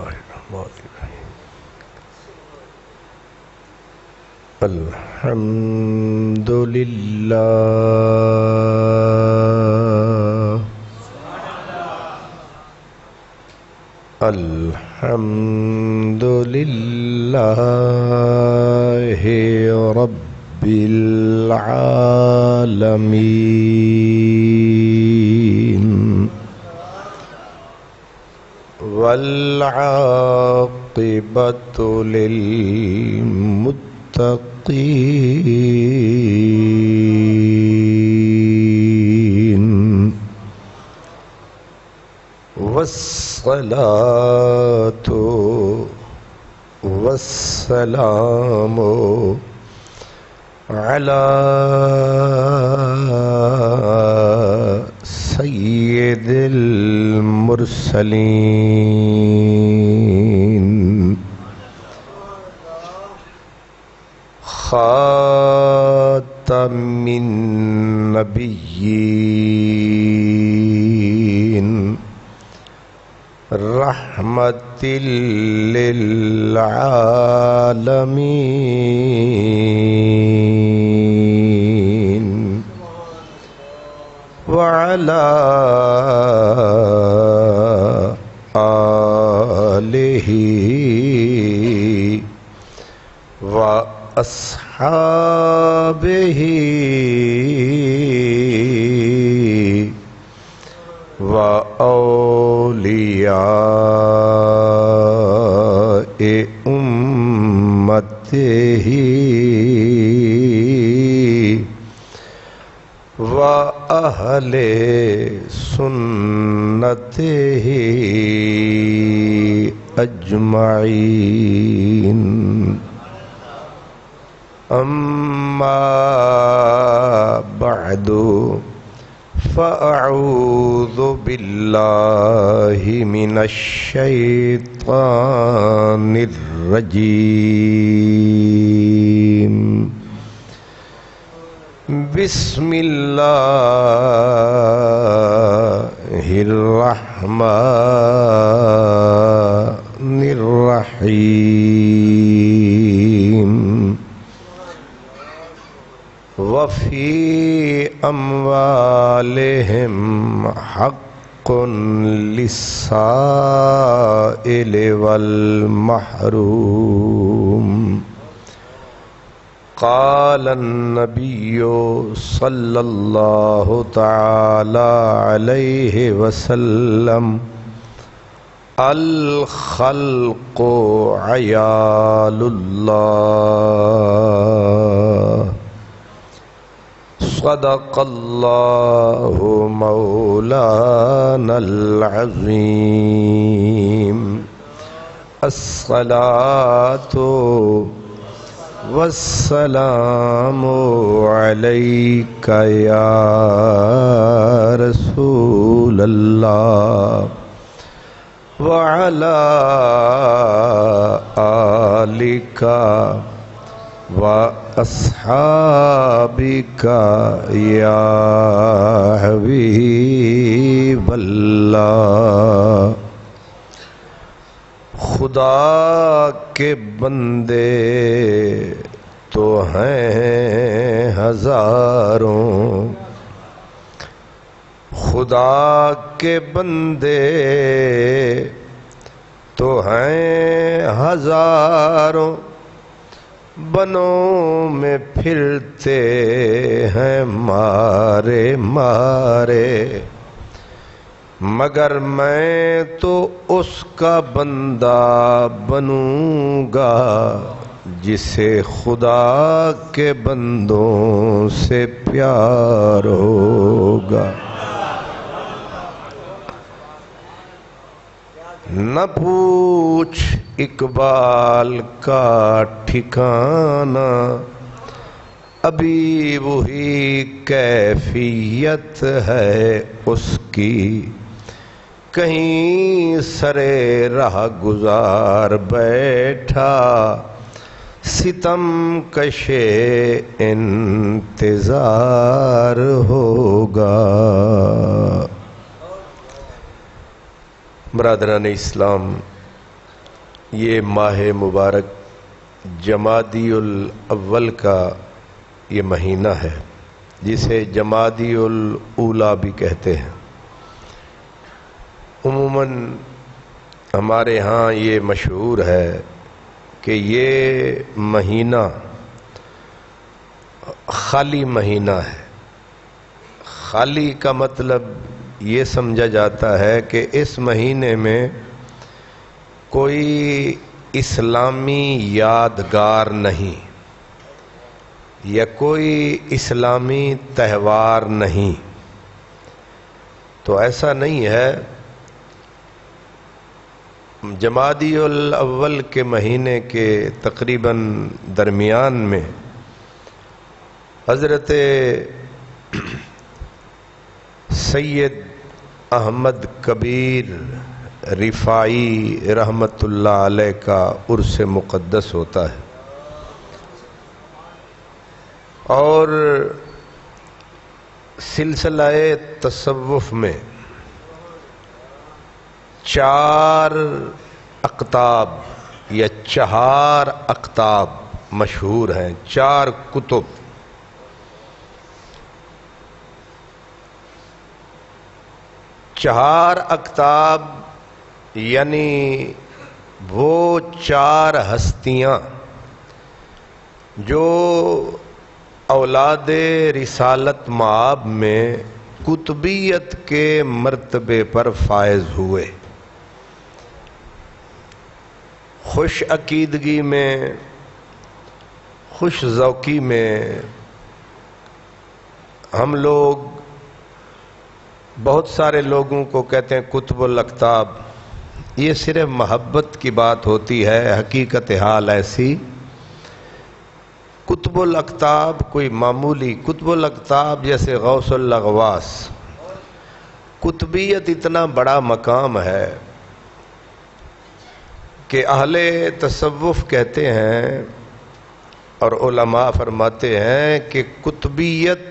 اللہ الرحمن الرحیم الحمد للہ الحمد للہ رب العالمین والعاقبۃ للمتقین والصلاة والسلام على سید المرسلین خاتم النبیین رحمت للعالمین وعلى آلہ وأصحابہ وأولیاء أمته وأهل سنته أجمعين أما بعد فأعوذ بالله من الشيطان الرجيم بسم الله الرحمن الرحيم وفي أموالهم حق للسائل والمحروم قال النبي صلى الله تعالى عليه وسلم الخلق عيال الله صدق الله مولانا العظيم الصلاة والسلام عليك يا رسول الله وعلى آلك وأصحابك يا حبيب اللہ۔ خدا کے بندے تو ہیں ہزاروں، خدا کے بندے تو ہیں ہزاروں، بنوں میں پھرتے ہیں مارے مارے، مگر میں تو اس کا بندہ بنوں گا جسے خدا کے بندوں سے پیار ہوگا۔ نہ پوچھ اقبال کا ٹھکانہ، ابھی وہی کیفیت ہے اس کی، کہیں سرے راہ گزار بیٹھا ستم کشے انتظار ہوگا۔ برادران اسلام، یہ ماہ مبارک جمادی الاول کا یہ مہینہ ہے جسے جمادی الاولیٰ بھی کہتے ہیں۔ عموماً ہمارے ہاں یہ مشہور ہے کہ یہ مہینہ خالی مہینہ ہے۔ خالی کا مطلب یہ سمجھا جاتا ہے کہ اس مہینے میں کوئی اسلامی یادگار نہیں یا کوئی اسلامی تہوار نہیں۔ تو ایسا نہیں ہے۔ جمادی الاول کے مہینے کے تقریباً درمیان میں حضرت سید احمد کبیر رفاعی رحمت اللہ علیہ کا عرس مقدس ہوتا ہے، اور سلسلہ تصوف میں 4 اقطاب یا 4 اقطاب مشہور ہیں، 4 کتب۔ چار اقطاب یعنی وہ 4 ہستیاں جو اولاد رسالت مآب میں قطبیت کے مرتبے پر فائز ہوئے، خوش عقیدگی میں، خوش ذوقی میں۔ ہم لوگ بہت سارے لوگوں کو کہتے ہیں قطب الاقطاب، یہ صرف محبت کی بات ہوتی ہے، حقیقت حال ایسی قطب الاقطاب کوئی معمولی قطب الاقطاب جیسے غوث الاغواث، قطبیت اتنا بڑا مقام ہے کہ اہل تصوف کہتے ہیں اور علماء فرماتے ہیں کہ قطبیت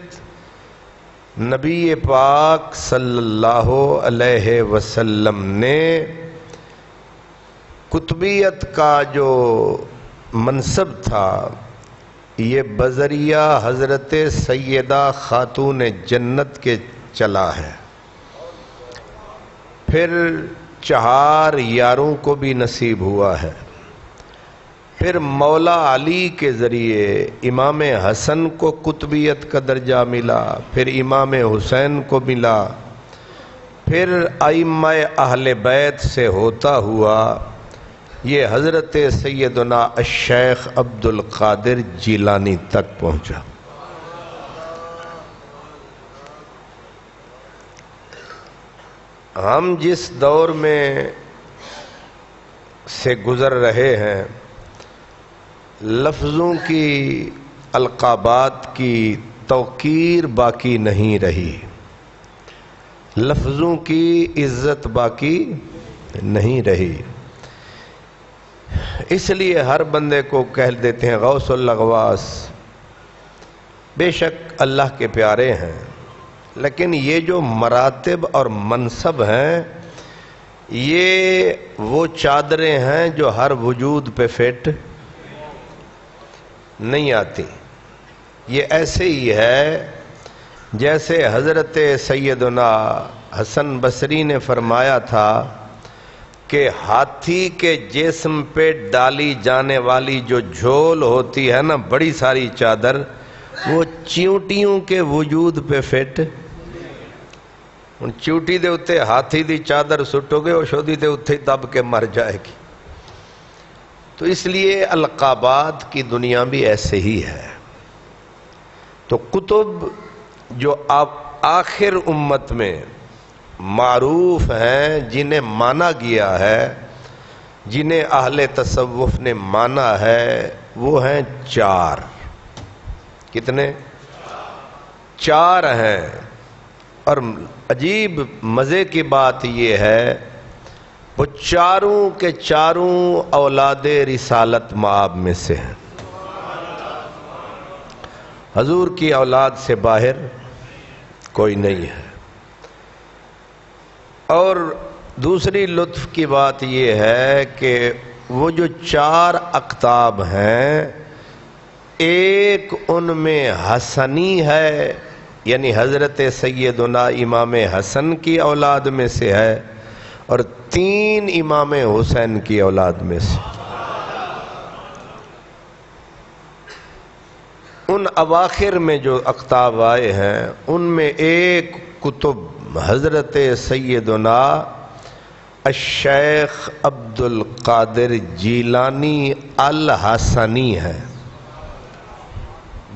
نبی پاک صلی اللہ علیہ وسلم نے قطبیت کا جو منصب تھا یہ بذریعہ حضرت سیدہ خاتون جنت کے چلا ہے، پھر 4 یاروں کو بھی نصیب ہوا ہے، پھر مولا علی کے ذریعے امام حسن کو قطبیت کا درجہ ملا، پھر امام حسین کو ملا، پھر ائمہ اہل بیت سے ہوتا ہوا یہ حضرت سیدنا الشیخ عبد القادر جیلانی تک پہنچا۔ ہم جس دور میں سے گزر رہے ہیں، لفظوں کی القابات کی توقیر باقی نہیں رہی، لفظوں کی عزت باقی نہیں رہی، اس لیے ہر بندے کو کہہ دیتے ہیں غوث الاغواث۔ بے شک اللہ کے پیارے ہیں، لیکن یہ جو مراتب اور منصب ہیں یہ وہ چادریں ہیں جو ہر وجود پہ فٹ نہیں آتی۔ یہ ایسے ہی ہے جیسے حضرت سیدنا حسن بصری نے فرمایا تھا کہ ہاتھی کے جسم پہ ڈالی جانے والی جو جھول ہوتی ہے نا، بڑی ساری چادر، وہ چیونٹیوں کے وجود پہ فٹ۔ ان چیونٹی دے اتے ہاتھی دی چادر سٹو گے اور شودی دے اتے دب کے مر جائے گی۔ تو اس لیے القابات کی دنیا بھی ایسے ہی ہے۔ تو کتب جو آخر امت میں معروف ہیں، جنہیں مانا گیا ہے، جنہیں اہل تصوف نے مانا ہے، وہ ہیں 4۔ کتنے؟ 4 ہیں۔ اور عجیب مزے کی بات یہ ہے وہ 4 کے 4 اولاد رسالت مآب میں سے ہیں، حضور کی اولاد سے باہر کوئی نہیں ہے۔ اور دوسری لطف کی بات یہ ہے کہ وہ جو 4 اقطاب ہیں، ایک ان میں حسنی ہے، یعنی حضرت سیدنا امام حسن کی اولاد میں سے ہے، اور 3 امام حسین کی اولاد میں سے۔ ان اواخر میں جو اقطاب آئے ہیں ان میں ایک کتب حضرت سیدنا الشیخ عبد القادر جیلانی الحسنی ہے،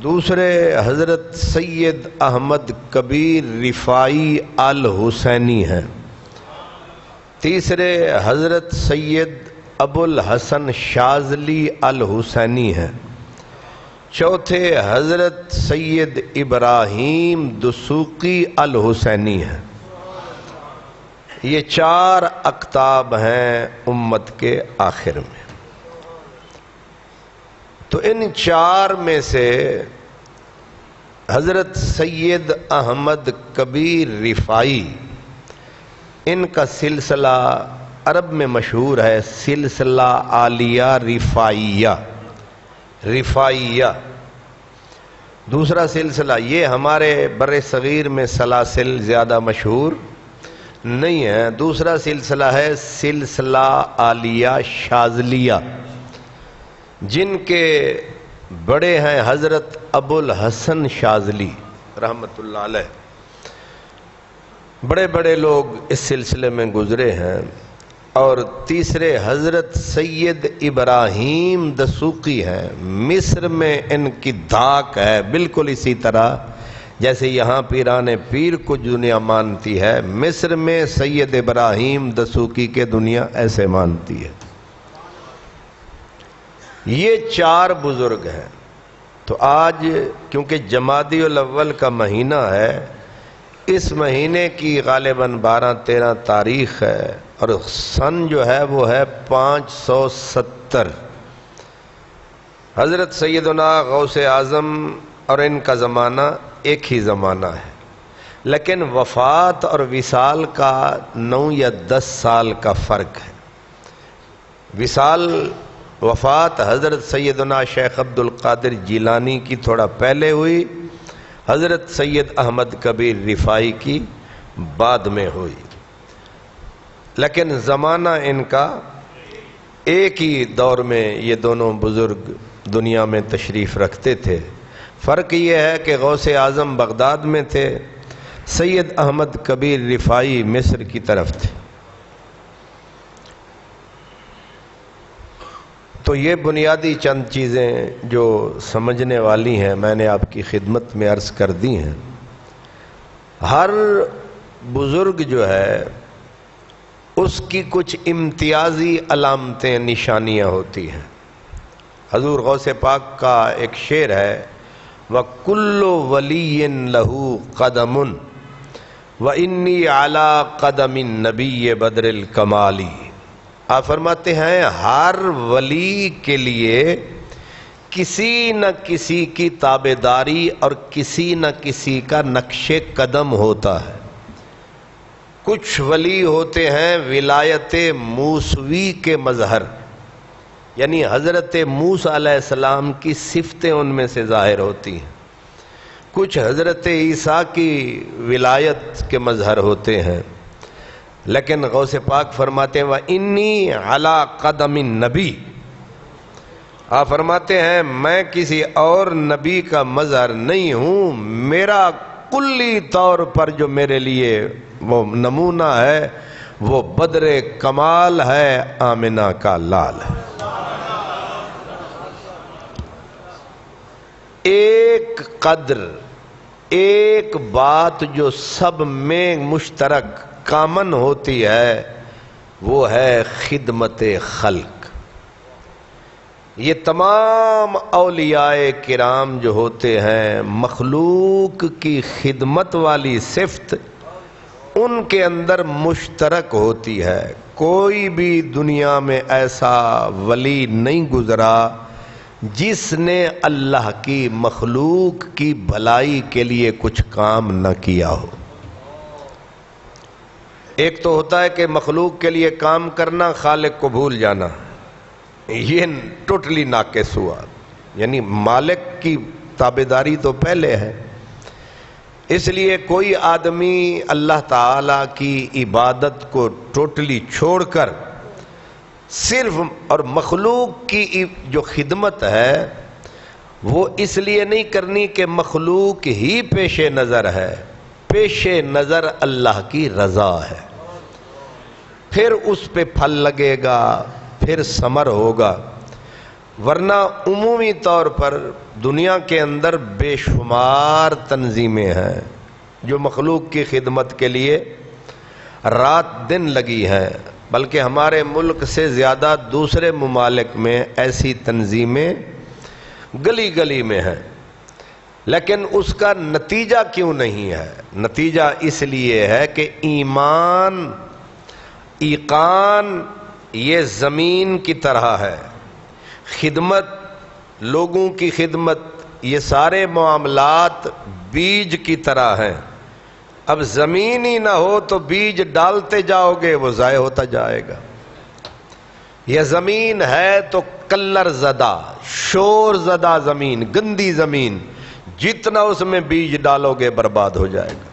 دوسرے حضرت سید احمد کبیر رفاعی الحسینی ہیں، تیسرے حضرت سید ابو الحسن شاذلی الحسینی ہیں، چوتھے حضرت سید ابراہیم دسوقی الحسینی ہیں۔ یہ 4 اقطاب ہیں امت کے آخر میں۔ تو ان 4 میں سے حضرت سید احمد کبیر رفاعی، ان کا سلسلہ عرب میں مشہور ہے، سلسلہ عالیہ رفاعیہ، رفاعیہ۔ دوسرا سلسلہ یہ ہمارے بر صغیر میں سلاسل زیادہ مشہور نہیں ہے، دوسرا سلسلہ ہے سلسلہ عالیہ شاذلیہ، جن کے بڑے ہیں حضرت ابو الحسن شاذلی رحمۃ اللہ علیہ۔ بڑے بڑے لوگ اس سلسلے میں گزرے ہیں۔ اور تیسرے حضرت سید ابراہیم دسوقی ہیں، مصر میں ان کی دھاک ہے، بالکل اسی طرح جیسے یہاں پیران پیر کو دنیا مانتی ہے، مصر میں سید ابراہیم دسوقی کے دنیا ایسے مانتی ہے۔ یہ 4 بزرگ ہیں۔ تو آج کیونکہ جمادی الاول کا مہینہ ہے، اس مہینے کی غالباً 12-13 تاریخ ہے، اور سن جو ہے وہ ہے 570۔ حضرت سیدنا غوث اعظم اور ان کا زمانہ ایک ہی زمانہ ہے، لیکن وفات اور وصال کا 9 یا 10 سال کا فرق ہے۔ وفات حضرت سیدنا شیخ عبد القادر جیلانی کی تھوڑا پہلے ہوئی، حضرت سید احمد کبیر رفاعی کی بعد میں ہوئی، لیکن زمانہ ان کا ایک ہی دور میں یہ دونوں بزرگ دنیا میں تشریف رکھتے تھے۔ فرق یہ ہے کہ غوث اعظم بغداد میں تھے، سید احمد کبیر رفاعی مصر کی طرف تھے۔ تو یہ بنیادی چند چیزیں جو سمجھنے والی ہیں میں نے آپ کی خدمت میں عرض کر دی ہیں۔ ہر بزرگ جو ہے اس کی کچھ امتیازی علامتیں، نشانیاں ہوتی ہیں۔ حضور غوث پاک کا ایک شعر ہے، وَكُلُّ وَلِيٍّ لَهُ قَدَمٌ وَإِنِّي عَلَىٰ قَدَمِ النَّبِيِّ بَدْرِ الْكَمَالِ۔ آپ فرماتے ہیں ہر ولی کے لیے کسی نہ کسی کی تابعداری اور کسی نہ کسی کا نقش قدم ہوتا ہے۔ کچھ ولی ہوتے ہیں ولایت موسوی کے مظہر، یعنی حضرت موسیٰ علیہ السلام کی صفتیں ان میں سے ظاہر ہوتی ہیں، کچھ حضرت عیسیٰ کی ولایت کے مظہر ہوتے ہیں، لیکن غوث پاک فرماتے ہیں وَإِنِّي عَلَىٰ قَدَمِ النَّبِي۔ آپ فرماتے ہیں میں کسی اور نبی کا مظہر نہیں ہوں، میرا کلی طور پر جو میرے لیے وہ نمونہ ہے وہ بدر کمال ہے، آمنہ کا لال ہے۔ ایک قدر، ایک بات جو سب میں مشترک کامن ہوتی ہے وہ ہے خدمت خلق۔ یہ تمام اولیاء کرام جو ہوتے ہیں، مخلوق کی خدمت والی صفت ان کے اندر مشترک ہوتی ہے۔ کوئی بھی دنیا میں ایسا ولی نہیں گزرا جس نے اللہ کی مخلوق کی بھلائی کے لیے کچھ کام نہ کیا ہو۔ ایک تو ہوتا ہے کہ مخلوق کے لیے کام کرنا، خالق کو بھول جانا، یہ ٹوٹلی ناقص ہوا، یعنی مالک کی تابعداری تو پہلے ہے۔ اس لیے کوئی آدمی اللہ تعالی کی عبادت کو ٹوٹلی چھوڑ کر صرف اور مخلوق کی جو خدمت ہے وہ اس لیے نہیں کرنی کہ مخلوق ہی پیش نظر ہے، پیش نظر اللہ کی رضا ہے، پھر اس پہ پھل لگے گا، پھر ثمر ہوگا۔ ورنہ عمومی طور پر دنیا کے اندر بے شمار تنظیمیں ہیں جو مخلوق کی خدمت کے لیے رات دن لگی ہیں، بلکہ ہمارے ملک سے زیادہ دوسرے ممالک میں ایسی تنظیمیں گلی گلی میں ہیں، لیکن اس کا نتیجہ کیوں نہیں ہے؟ نتیجہ اس لیے ہے کہ ایمان، ایقان یہ زمین کی طرح ہے، خدمت، لوگوں کی خدمت، یہ سارے معاملات بیج کی طرح ہیں۔ اب زمین ہی نہ ہو تو بیج ڈالتے جاؤ گے، وہ ضائع ہوتا جائے گا۔ یہ زمین ہے تو کلر زدہ، شور زدہ زمین، گندی زمین، جتنا اس میں بیج ڈالو گے برباد ہو جائے گا۔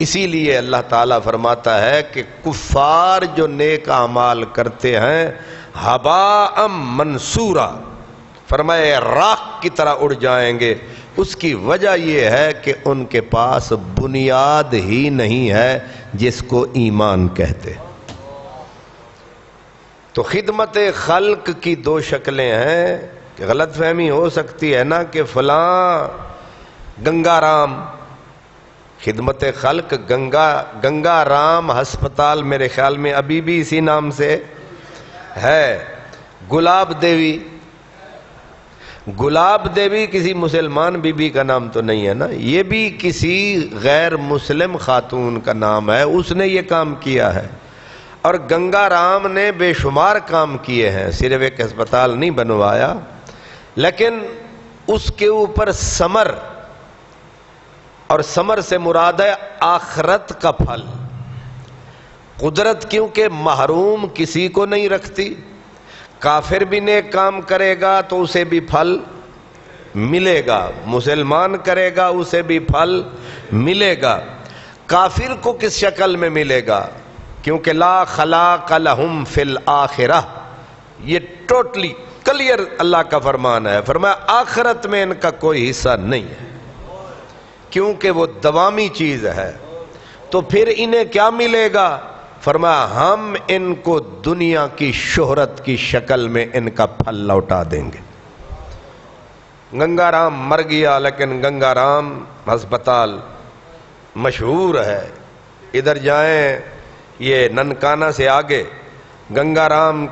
اسی لیے اللہ تعالیٰ فرماتا ہے کہ کفار جو نیک اعمال کرتے ہیں ہباء منصورا، فرمائے راکھ کی طرح اڑ جائیں گے۔ اس کی وجہ یہ ہے کہ ان کے پاس بنیاد ہی نہیں ہے جس کو ایمان کہتے۔ تو خدمت خلق کی دو شکلیں ہیں کہ غلط فہمی ہو سکتی ہے نا کہ فلاں گنگا رام، خدمت خلق گنگا رام ہسپتال میرے خیال میں ابھی بھی اسی نام سے ہے، گلاب دیوی، گلاب دیوی کسی مسلمان بی بی کا نام تو نہیں ہے نا، یہ بھی کسی غیر مسلم خاتون کا نام ہے، اس نے یہ کام کیا ہے۔ اور گنگا رام نے بے شمار کام کیے ہیں، صرف ایک ہسپتال نہیں بنوایا، لیکن اس کے اوپر ثمر، اور ثمر سے مراد ہے آخرت کا پھل۔ قدرت کیونکہ محروم کسی کو نہیں رکھتی، کافر بھی نیک کام کرے گا تو اسے بھی پھل ملے گا، مسلمان کرے گا اسے بھی پھل ملے گا۔ کافر کو کس شکل میں ملے گا؟ کیونکہ لا خلاق لہم فی الآخرہ، یہ ٹوٹلی کلیئر اللہ کا فرمان ہے، فرمایا آخرت میں ان کا کوئی حصہ نہیں ہے، کیونکہ وہ دوامی چیز ہے۔ تو پھر انہیں کیا ملے گا؟ فرمایا ہم ان کو دنیا کی شہرت کی شکل میں ان کا پھل لوٹا دیں گے۔ گنگا رام مر گیا، لیکن گنگا رام ہسپتال مشہور ہے، ادھر جائیں، یہ ننکانہ سے آگے گنگا رام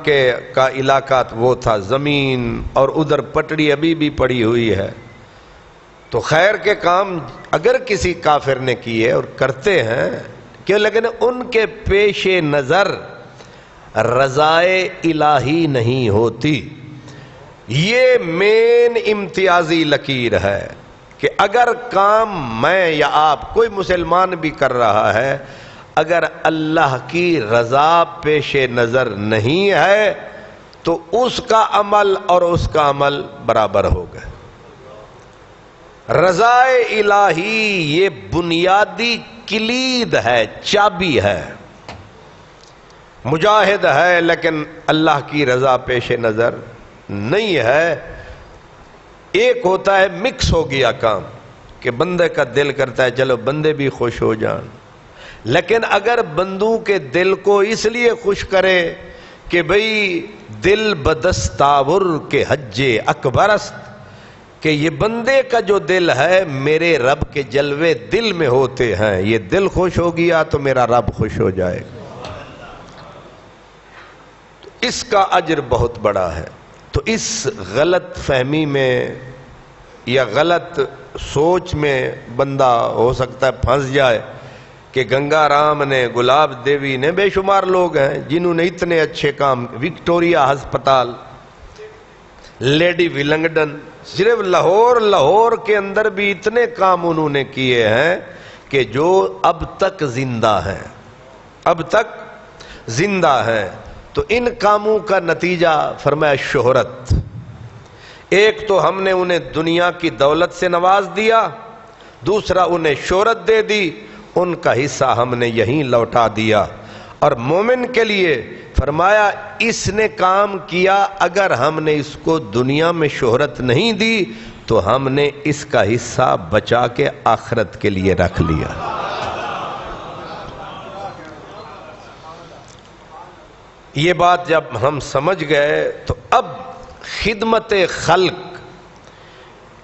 کا علاقہ وہ تھا زمین، اور ادھر پٹڑی ابھی بھی پڑی ہوئی ہے۔ تو خیر کے کام اگر کسی کافر نے کیے اور کرتے ہیں کہ، لیکن ان کے پیش نظر رضائے الہی نہیں ہوتی۔ یہ مین امتیازی لکیر ہے کہ اگر کام میں یا آپ کوئی مسلمان بھی کر رہا ہے، اگر اللہ کی رضا پیش نظر نہیں ہے تو اس کا عمل اور اس کا عمل برابر ہوگا۔ رضا الہی یہ بنیادی کلید ہے، چابی ہے۔ مجاہد ہے لیکن اللہ کی رضا پیش نظر نہیں ہے۔ ایک ہوتا ہے مکس ہو گیا کام کہ بندے کا دل کرتا ہے چلو بندے بھی خوش ہو جان، لیکن اگر بندوں کے دل کو اس لیے خوش کرے کہ بھئی دل بدستاور کے حج اکبرست، کہ یہ بندے کا جو دل ہے میرے رب کے جلوے دل میں ہوتے ہیں، یہ دل خوش ہو گیا تو میرا رب خوش ہو جائے گا، تو اس کا اجر بہت بڑا ہے۔ تو اس غلط فہمی میں یا غلط سوچ میں بندہ ہو سکتا ہے پھنس جائے کہ گنگا رام نے، گلاب دیوی نے، بے شمار لوگ ہیں جنہوں نے اتنے اچھے کام، وکٹوریا ہسپتال، لیڈی ولنگڈن، صرف لاہور کے اندر بھی اتنے کام انہوں نے کیے ہیں کہ جو اب تک زندہ ہیں، اب تک زندہ ہیں۔ تو ان کاموں کا نتیجہ فرمایا شہرت. ایک تو ہم نے انہیں دنیا کی دولت سے نواز دیا، دوسرا انہیں شہرت دے دی، ان کا حصہ ہم نے یہیں لوٹا دیا. اور مومن کے لیے فرمایا اس نے کام کیا، اگر ہم نے اس کو دنیا میں شہرت نہیں دی تو ہم نے اس کا حصہ بچا کے آخرت کے لیے رکھ لیا. یہ بات جب ہم سمجھ گئے تو اب خدمت خلق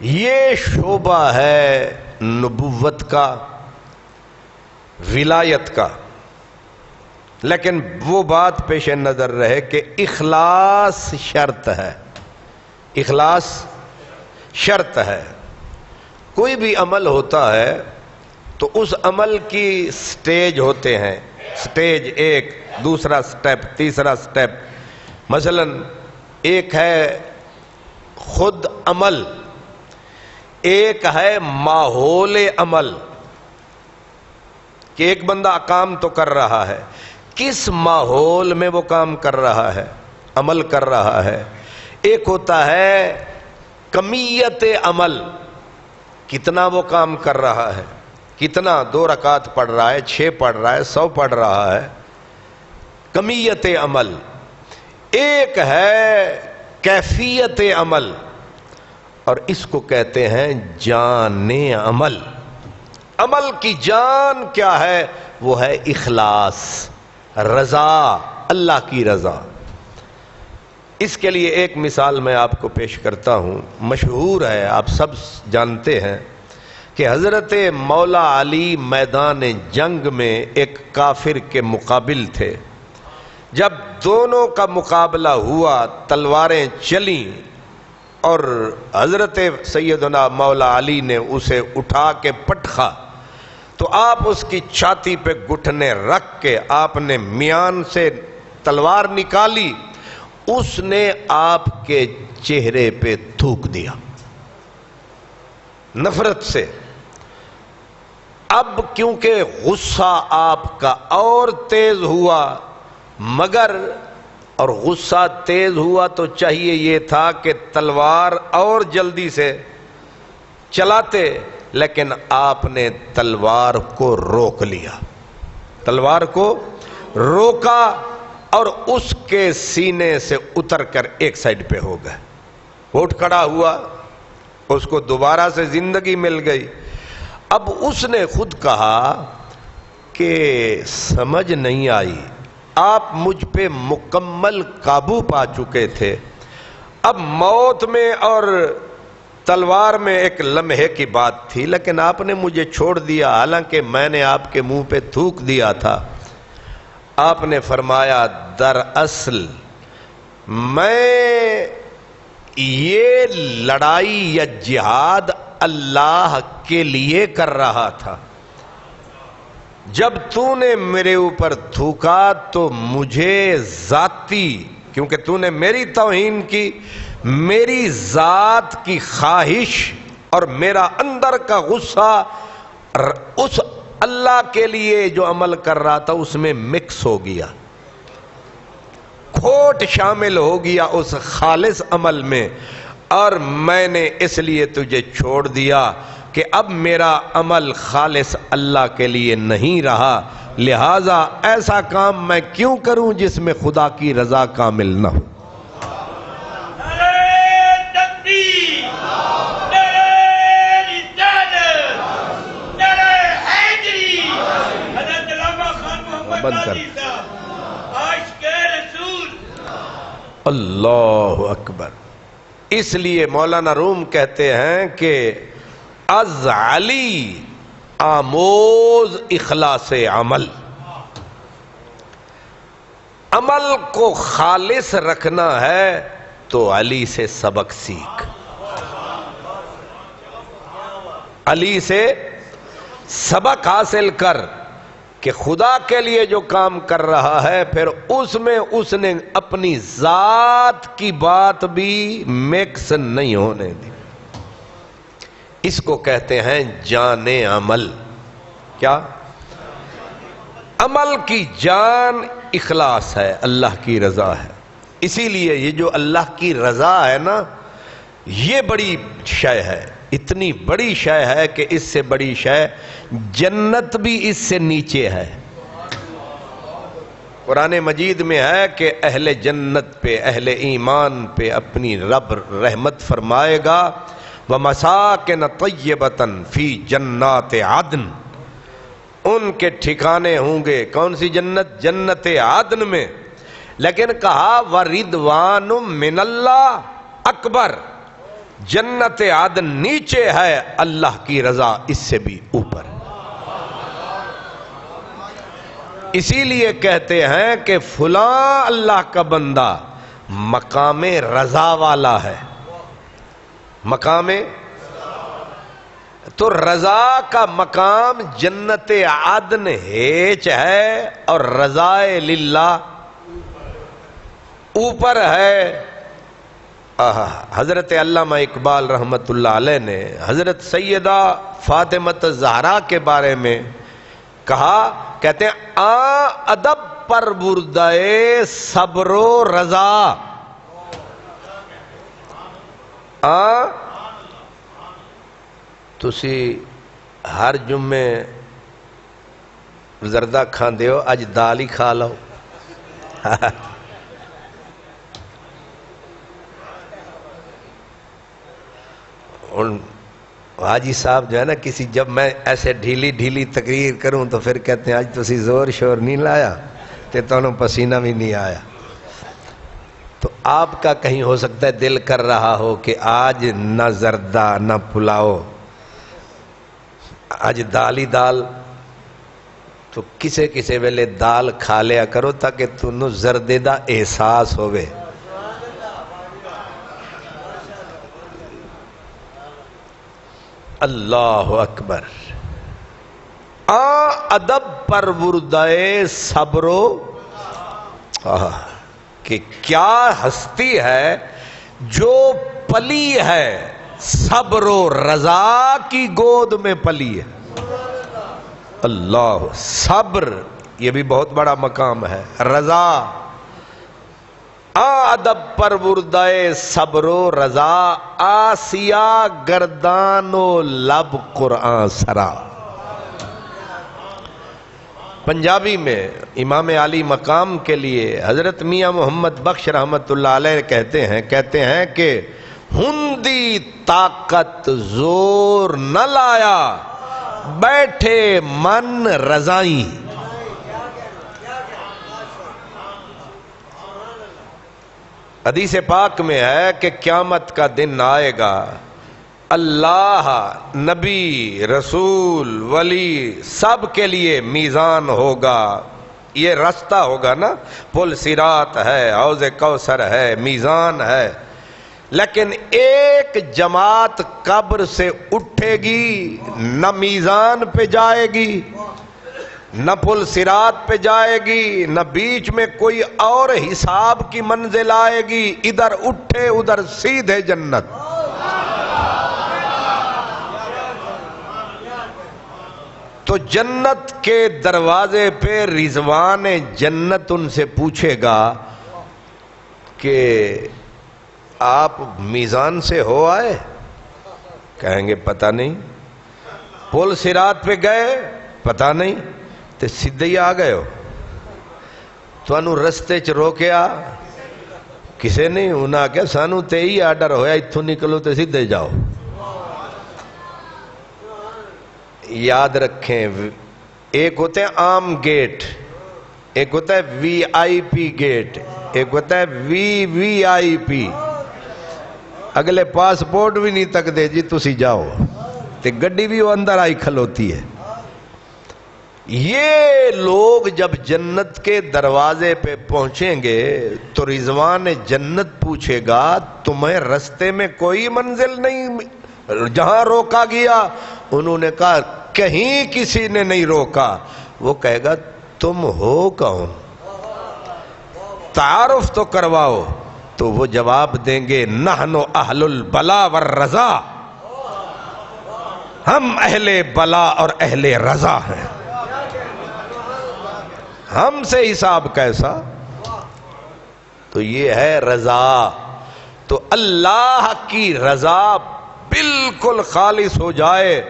یہ شعبہ ہے نبوت کا، ولایت کا. لیکن وہ بات پیش نظر رہے کہ اخلاص شرط ہے. اخلاص شرط ہے. کوئی بھی عمل ہوتا ہے تو اس عمل کی سٹیج ہوتے ہیں، سٹیج ایک، دوسرا سٹیپ، تیسرا سٹیپ. مثلا ایک ہے خود عمل، ایک ہے ماحول عمل، کہ ایک بندہ کام تو کر رہا ہے، کس ماحول میں وہ کام کر رہا ہے، عمل کر رہا ہے. ایک ہوتا ہے کمیت عمل، کتنا وہ کام کر رہا ہے، کتنا 2 رکعت پڑھ رہا ہے، 6 پڑھ رہا ہے، 100 پڑھ رہا ہے، کمیت عمل. ایک ہے کیفیت عمل، اور اس کو کہتے ہیں جان عمل. عمل کی جان کیا ہے؟ وہ ہے اخلاص، رضا، اللہ کی رضا. اس کے لیے ایک مثال میں آپ کو پیش کرتا ہوں، مشہور ہے، آپ سب جانتے ہیں کہ حضرت مولا علی میدان جنگ میں ایک کافر کے مقابل تھے. جب دونوں کا مقابلہ ہوا، تلواریں چلیں اور حضرت سیدنا مولا علی نے اسے اٹھا کے پٹخا، تو آپ اس کی چھاتی پہ گھٹنے رکھ کے آپ نے میان سے تلوار نکالی، اس نے آپ کے چہرے پہ تھوک دیا نفرت سے. اب کیونکہ غصہ آپ کا اور تیز ہوا، مگر اور غصہ تیز ہوا تو چاہیے یہ تھا کہ تلوار اور جلدی سے چلاتے، لیکن آپ نے تلوار کو روک لیا، تلوار کو روکا اور اس کے سینے سے اتر کر ایک سائڈ پہ ہو گئے. اٹھ کھڑا ہوا، اس کو دوبارہ سے زندگی مل گئی. اب اس نے خود کہا کہ سمجھ نہیں آئی، آپ مجھ پہ مکمل قابو پا چکے تھے، اب موت میں اور تلوار میں ایک لمحے کی بات تھی، لیکن آپ نے مجھے چھوڑ دیا حالانکہ میں نے آپ کے منہ پہ تھوک دیا تھا. آپ نے فرمایا دراصل میں یہ لڑائی یا جہاد اللہ کے لیے کر رہا تھا. جب تو نے میرے اوپر تھوکا تو مجھے ذاتی، کیونکہ تو نے میری توہین کی، میری ذات کی خواہش اور میرا اندر کا غصہ اس اللہ کے لیے جو عمل کر رہا تھا اس میں مکس ہو گیا، کھوٹ شامل ہو گیا اس خالص عمل میں، اور میں نے اس لیے تجھے چھوڑ دیا کہ اب میرا عمل خالص اللہ کے لیے نہیں رہا، لہذا ایسا کام میں کیوں کروں جس میں خدا کی رضا کامل نہ ہو. بند کر. اللہ اکبر. اس لیے مولانا روم کہتے ہیں کہ از علی آموز اخلاص عمل، عمل کو خالص رکھنا ہے تو علی سے سبق سیکھ، علی سے سبق حاصل کر کہ خدا کے لیے جو کام کر رہا ہے پھر اس میں اس نے اپنی ذات کی بات بھی مکس نہیں ہونے دی. اس کو کہتے ہیں جان عمل. کیا عمل کی جان اخلاص ہے، اللہ کی رضا ہے۔ اسی لیے یہ جو اللہ کی رضا ہے نا، یہ بڑی شے ہے، اتنی بڑی شے ہے کہ اس سے بڑی شے جنت بھی اس سے نیچے ہے۔ قرآن مجید میں ہے کہ اہل جنت پہ، اہل ایمان پہ اپنی رب رحمت فرمائے گا، وَمَسَاكِنَ طَيِّبَةً فِي جَنَّاتِ عَدْنٍ، ان کے ٹھکانے ہوں گے کون سی جنت؟ جنت عدن میں۔ لیکن کہا وَرِضْوَانٌ مِّنَ اللَّهِ اکبر، جنت عدن نیچے ہے، اللہ کی رضا اس سے بھی اوپر۔ اسی لیے کہتے ہیں کہ فلاں اللہ کا بندہ مقام رضا والا ہے، مقام تو رضا کا مقام جنت عدن ہیچ ہے اور رضائے للہ اوپر ہے۔ حضرت علامہ اقبال رحمت اللہ علیہ نے حضرت سیدہ فاطمہ زہرا کے بارے میں کہا، کہتے ہیں ادب پر بردائے صبر و رضا، تسی ہر جمعے زردہ کھاندے ہو، اج دال ہی کھا لو۔ حاجی صاحب جو ہے نا، کسی جب میں ایسے ڈھیلی تقریر کروں تو پھر کہتے ہیں آج تسی زور شور نہیں لایا تے تانوں پسینہ بھی نہیں آیا۔ تو آپ کا کہیں ہو سکتا ہے دل کر رہا ہو کہ آج نہ زردہ نہ پلاؤ، آج دال ہی دال، تو کسے ویلے دال کھا لیا کرو تاکہ تنوں زردے دا احساس ہوئے۔ اللہ اکبر۔ ادب پر بردائے صبر و کہ کیا ہستی ہے جو پلی ہے صبر و رضا کی گود میں پلی ہے۔ اللہ، صبر یہ بھی بہت بڑا مقام ہے، رضا ادب پر بردائے صبر و رضا، آسیا گردان و لب قرآن سرا۔ پنجابی میں امام علی مقام کے لیے حضرت میاں محمد بخش رحمت اللہ علیہ کہتے ہیں کہ ہندی طاقت زور نہ لایا، بیٹھے من رضائی۔ حدیث پاک میں ہے کہ قیامت کا دن آئے گا، اللہ، نبی، رسول، ولی سب کے لیے میزان ہوگا، یہ رستہ ہوگا نا، پل صراط ہے، حوض کوثر ہے، میزان ہے، لیکن ایک جماعت قبر سے اٹھے گی، نہ میزان پہ جائے گی، نہ پل صراط پہ جائے گی، نہ بیچ میں کوئی اور حساب کی منزل آئے گی، ادھر اٹھے ادھر سیدھے جنت۔ تو جنت کے دروازے پہ رضوان جنت ان سے پوچھے گا کہ آپ میزان سے ہو آئے؟ کہیں گے پتہ نہیں۔ پل صراط پہ گئے؟ پتہ نہیں۔ تے سیدھے ہی آ گئے ہو؟ تو انہوں رستے چ روکیا کسے نہیں، انہاں کیا سانو تے ہی آرڈر ہویا اتھوں نکلو تے سیدھے جاؤ۔ یاد رکھیں، ایک ہوتا ہے عام گیٹ، ایک ہوتا ہے وی آئی پی گیٹ، ایک ہوتا ہے وی وی آئی پی۔ اگلے پاسپورٹ بھی نہیں تک دے جی تسی جاؤ، تے گڈی بھی وہ اندر آئی کھلوتی ہے۔ یہ لوگ جب جنت کے دروازے پہ پہنچیں گے تو رضوان جنت پوچھے گا تمہیں رستے میں کوئی منزل نہیں؟ جہاں روکا گیا انہوں نے کہا کہیں کسی نے نہیں روکا۔ وہ کہے گا تم ہو کون؟ تعارف تو کرواؤ۔ تو وہ جواب دیں گے نحن اہل البلا والرضا، ہم اہل بلا اور اہل رضا ہیں۔ ہم سے حساب کیسا؟ تو یہ ہے رضا. تو اللہ کی رضا بالکل خالص ہو جائے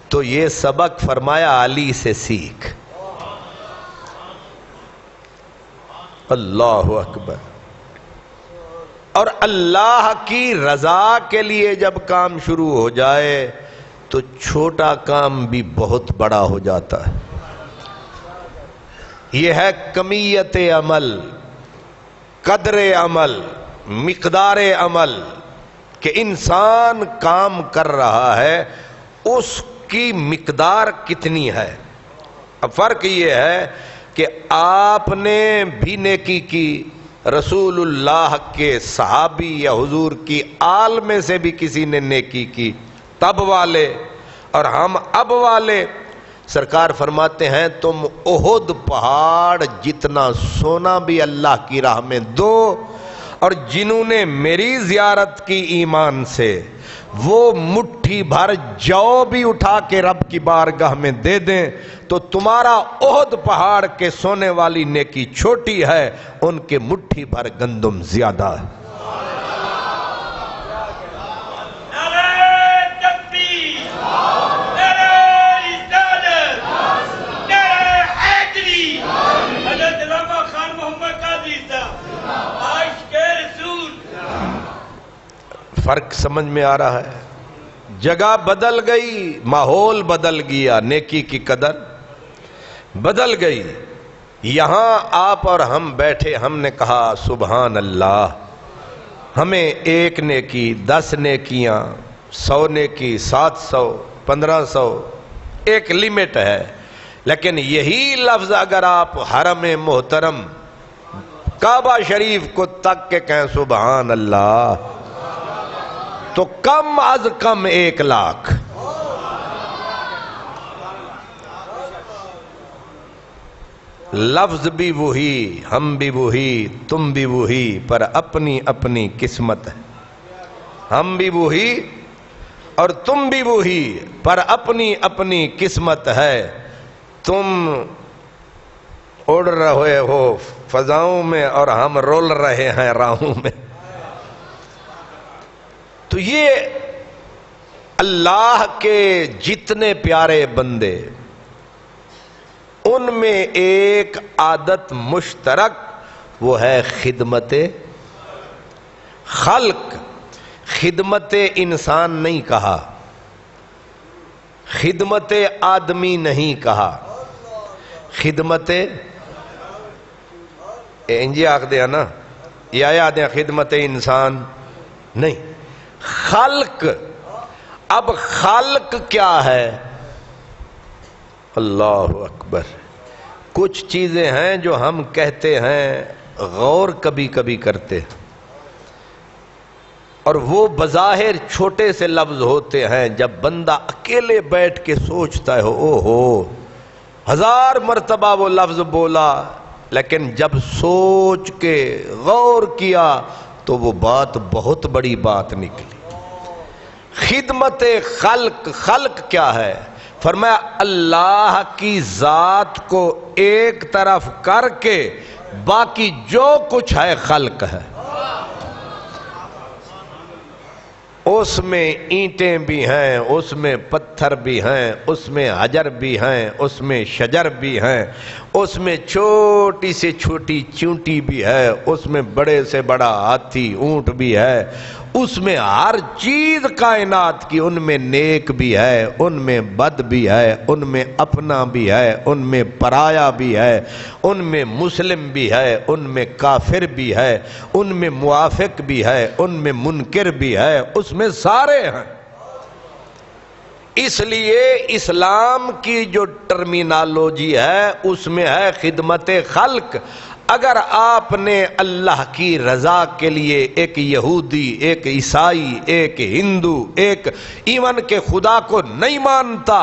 تو یہ سبق فرمایا علی سے سیکھ. اللہ اکبر. اور اللہ کی رضا کے لیے جب کام شروع ہو جائے تو چھوٹا کام بھی بہت بڑا ہو جاتا ہے. یہ ہے کمیت عمل، قدر عمل، مقدار عمل، کہ انسان کام کر رہا ہے اس کی مقدار کتنی ہے. اب فرق یہ ہے کہ آپ نے بھی نیکی کی، رسول اللہ کے صحابی یا حضور کی آل میں سے بھی کسی نے نیکی کی تب والے، اور ہم اب والے. سرکار فرماتے ہیں تم احد پہاڑ جتنا سونا بھی اللہ کی راہ میں دو، اور جنہوں نے میری زیارت کی ایمان سے وہ مٹھی بھر جو بھی اٹھا کے رب کی بارگاہ میں دے دیں تو تمہارا احد پہاڑ کے سونے والی نیکی چھوٹی ہے، ان کے مٹھی بھر گندم زیادہ ہے. فرق سمجھ میں آ رہا ہے؟ جگہ بدل گئی، ماحول بدل گیا، نیکی کی قدر بدل گئی. یہاں آپ اور ہم بیٹھے، ہم نے کہا سبحان اللہ، ہمیں 1 نیکی، 10 نیکیاں، 100 نیکی، 700، 1500، ایک لمٹ ہے. لیکن یہی لفظ اگر آپ حرم محترم کعبہ شریف کو تک کے کہیں سبحان اللہ تو کم از کم 1 لاکھ. لفظ بھی وہی، ہم بھی وہی، تم بھی وہی، پر اپنی اپنی قسمت ہے. ہم بھی وہی اور تم بھی وہی، پر اپنی اپنی قسمت ہے. تم اڑ رہے ہو فضاؤں میں اور ہم رول رہے ہیں راہوں میں. تو یہ اللہ کے جتنے پیارے بندے، ان میں ایک عادت مشترک، وہ ہے خدمت خلق. خدمت انسان نہیں کہا، خدمت آدمی نہیں کہا، خدمت انجی آخ دیا نا، یا یاد ہے خدمت انسان نہیں، خلق. اب خلق کیا ہے؟ اللہ اکبر. کچھ چیزیں ہیں جو ہم کہتے ہیں، غور کبھی کبھی کرتے ہیں، اور وہ بظاہر چھوٹے سے لفظ ہوتے ہیں، جب بندہ اکیلے بیٹھ کے سوچتا ہے او ہو 1000 مرتبہ وہ لفظ بولا، لیکن جب سوچ کے غور کیا تو وہ بات بہت بڑی بات نکلی. خدمت خلق. خلق کیا ہے؟ فرمایا اللہ کی ذات کو ایک طرف کر کے باقی جو کچھ ہے خلق ہے. اس میں اینٹیں بھی ہیں، اس میں پتھر بھی ہیں، اس میں حجر بھی ہیں، اس میں شجر بھی ہیں، اس میں چھوٹی سے چھوٹی چونٹی بھی ہے، اس میں بڑے سے بڑا ہاتھی اونٹ بھی ہے، اس میں ہر چیز کائنات کی، ان میں نیک بھی ہے، ان میں بد بھی ہے، ان میں اپنا بھی ہے، ان میں پرایا بھی ہے، ان میں مسلم بھی ہے، ان میں کافر بھی ہے، ان میں موافق بھی ہے، ان میں منکر بھی ہے، اس میں سارے ہیں. اس لیے اسلام کی جو ٹرمینالوجی ہے اس میں ہے خدمت خلق. اگر آپ نے اللہ کی رضا کے لیے ایک یہودی، ایک عیسائی، ایک ہندو، ایک ایون کہ خدا کو نہیں مانتا،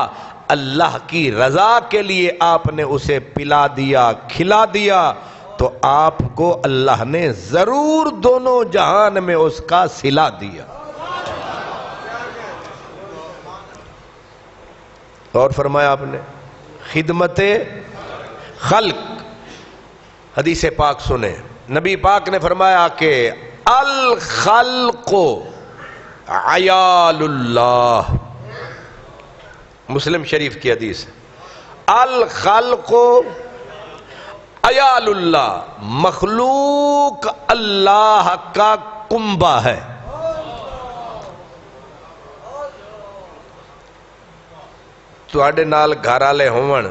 اللہ کی رضا کے لیے آپ نے اسے پلا دیا، کھلا دیا، تو آپ کو اللہ نے ضرور دونوں جہان میں اس کا صلہ دیا. اور فرمایا آپ نے خدمت خلق. حدیث پاک سنیں، نبی پاک نے فرمایا کہ الخلق عیال اللہ، مسلم شریف کی حدیث ہے، الخلق عیال اللہ، مخلوق اللہ کا کنبہ ہے۔ تواڈے نال گھر والے ہون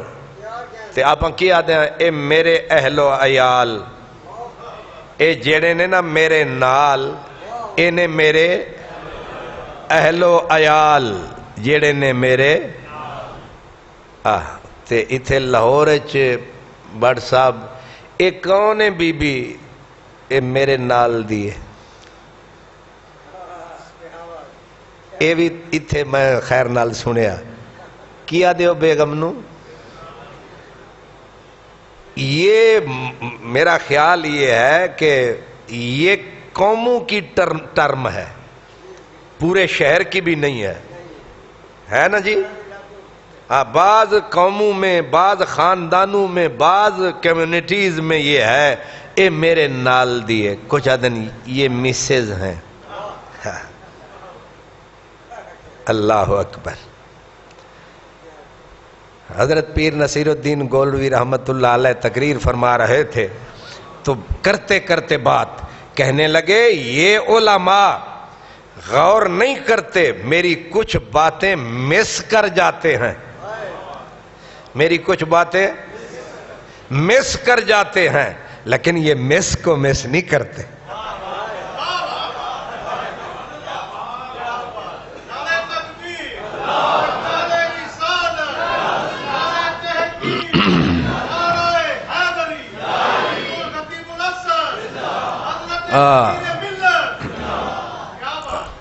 تے آپاں کی آتے ہیں، اے میرے اہل و عیال، اے جیڑے نے نا میرے نال، اے نے میرے اہل و عیال جیڑے نے میرے تے اتھے لاہور بڑ صاحب اے کون ہے بی بی، اے میرے نال دیے، اے بھی اتھے میں خیر نال سنیا کیا دیو بیگم نو۔ یہ میرا خیال یہ ہے کہ یہ قوموں کی ٹرم ہے، پورے شہر کی بھی نہیں ہے نا جی؟ بعض قوموں میں، بعض خاندانوں میں، بعض کمیونٹیز میں یہ ہے اے میرے نال دیے، کچھ آدن یہ مسز ہیں۔ اللہ اکبر۔ حضرت پیر نصیر الدین گولوی رحمت اللہ علیہ تقریر فرما رہے تھے تو کرتے کرتے بات کہنے لگے، یہ علماء غور نہیں کرتے، میری کچھ باتیں مس کر جاتے ہیں، میری کچھ باتیں مس کر جاتے ہیں، لیکن یہ مس کو مس نہیں کرتے۔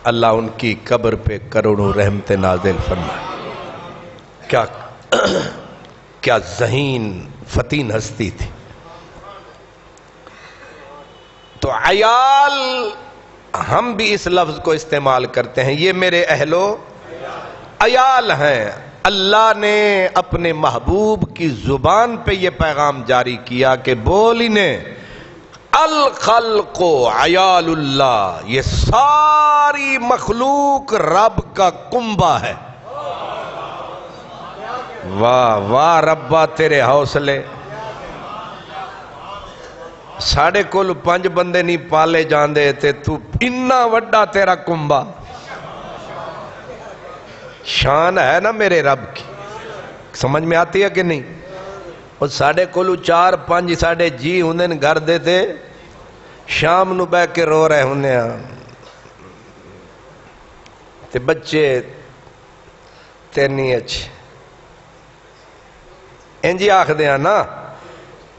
اللہ ان کی قبر پہ کروڑوں رحمت نازل فرمائے۔ کیا ذہین فتین ہستی تھی۔ تو عیال ہم بھی اس لفظ کو استعمال کرتے ہیں، یہ میرے اہلو عیال ہیں۔ اللہ نے اپنے محبوب کی زبان پہ یہ پیغام جاری کیا کہ بول انہیں الخلق عیال اللہ، یہ ساری مخلوق رب کا کنبہ ہے۔ واہ واہ ربا تیرے حوصلے، ساڑھے کل 5 بندے نہیں پالے جاندے تھے، تو اتنا وڈا تیرا کنبہ۔ شان ہے نا میرے رب کی، سمجھ میں آتی ہے کہ نہیں؟ اور ساڑھے کلو 4-5 ساڑھے جی ہوندے گھر دے تھے، شام نو بہ کے رو رہے ہوندے ہیں تے بچے تے نہیں اچھے انجی آکھ دیا نا،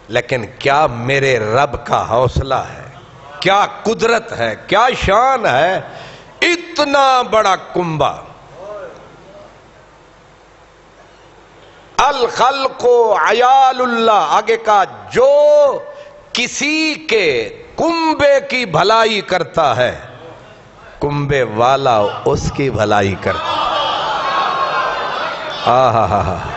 لیکن کیا میرے رب کا حوصلہ ہے، کیا قدرت ہے، کیا شان ہے، اتنا بڑا کنبہ۔ الخلق عیال اللہ، آگے کا جو کسی کے کنبے کی بھلائی کرتا ہے، کنبے والا اس کی بھلائی کرتا ہے۔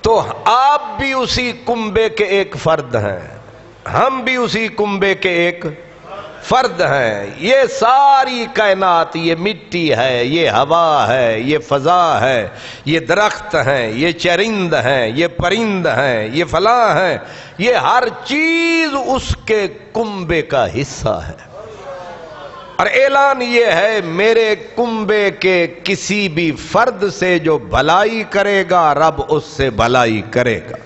تو آپ بھی اسی کنبے کے ایک فرد ہیں، ہم بھی اسی کنبے کے ایک فرد ہیں۔ یہ ساری کائنات، یہ مٹی ہے، یہ ہوا ہے، یہ فضا ہے، یہ درخت ہیں، یہ چرند ہیں، یہ پرند ہیں، یہ فلاں ہیں، یہ ہر چیز اس کے کنبے کا حصہ ہے۔ اور اعلان یہ ہے، میرے کنبے کے کسی بھی فرد سے جو بھلائی کرے گا، رب اس سے بھلائی کرے گا۔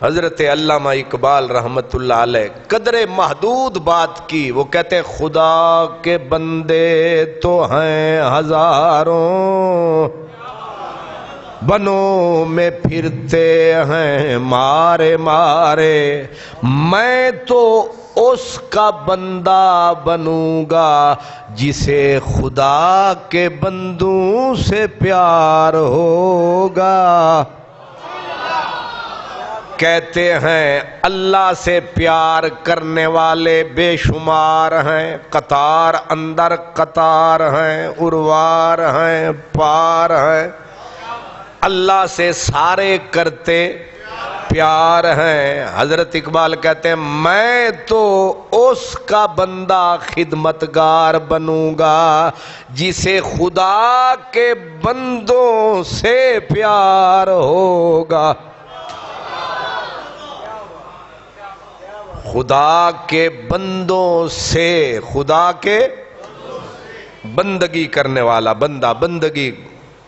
حضرت علامہ اقبال رحمت اللہ علیہ قدر محدود بات کی، وہ کہتے ہیں خدا کے بندے تو ہیں ہزاروں، بنوں میں پھرتے ہیں مارے مارے، میں تو اس کا بندہ بنوں گا جسے خدا کے بندوں سے پیار ہوگا۔ کہتے ہیں اللہ سے پیار کرنے والے بے شمار ہیں، قطار اندر قطار ہیں، اروار ہیں، پار ہیں، اللہ سے سارے کرتے پیار ہیں۔ حضرت اقبال کہتے ہیں میں تو اس کا بندہ خدمتگار بنوں گا جسے خدا کے بندوں سے پیار ہوگا۔ خدا کے بندوں سے، خدا کے بندگی کرنے والا بندہ، بندگی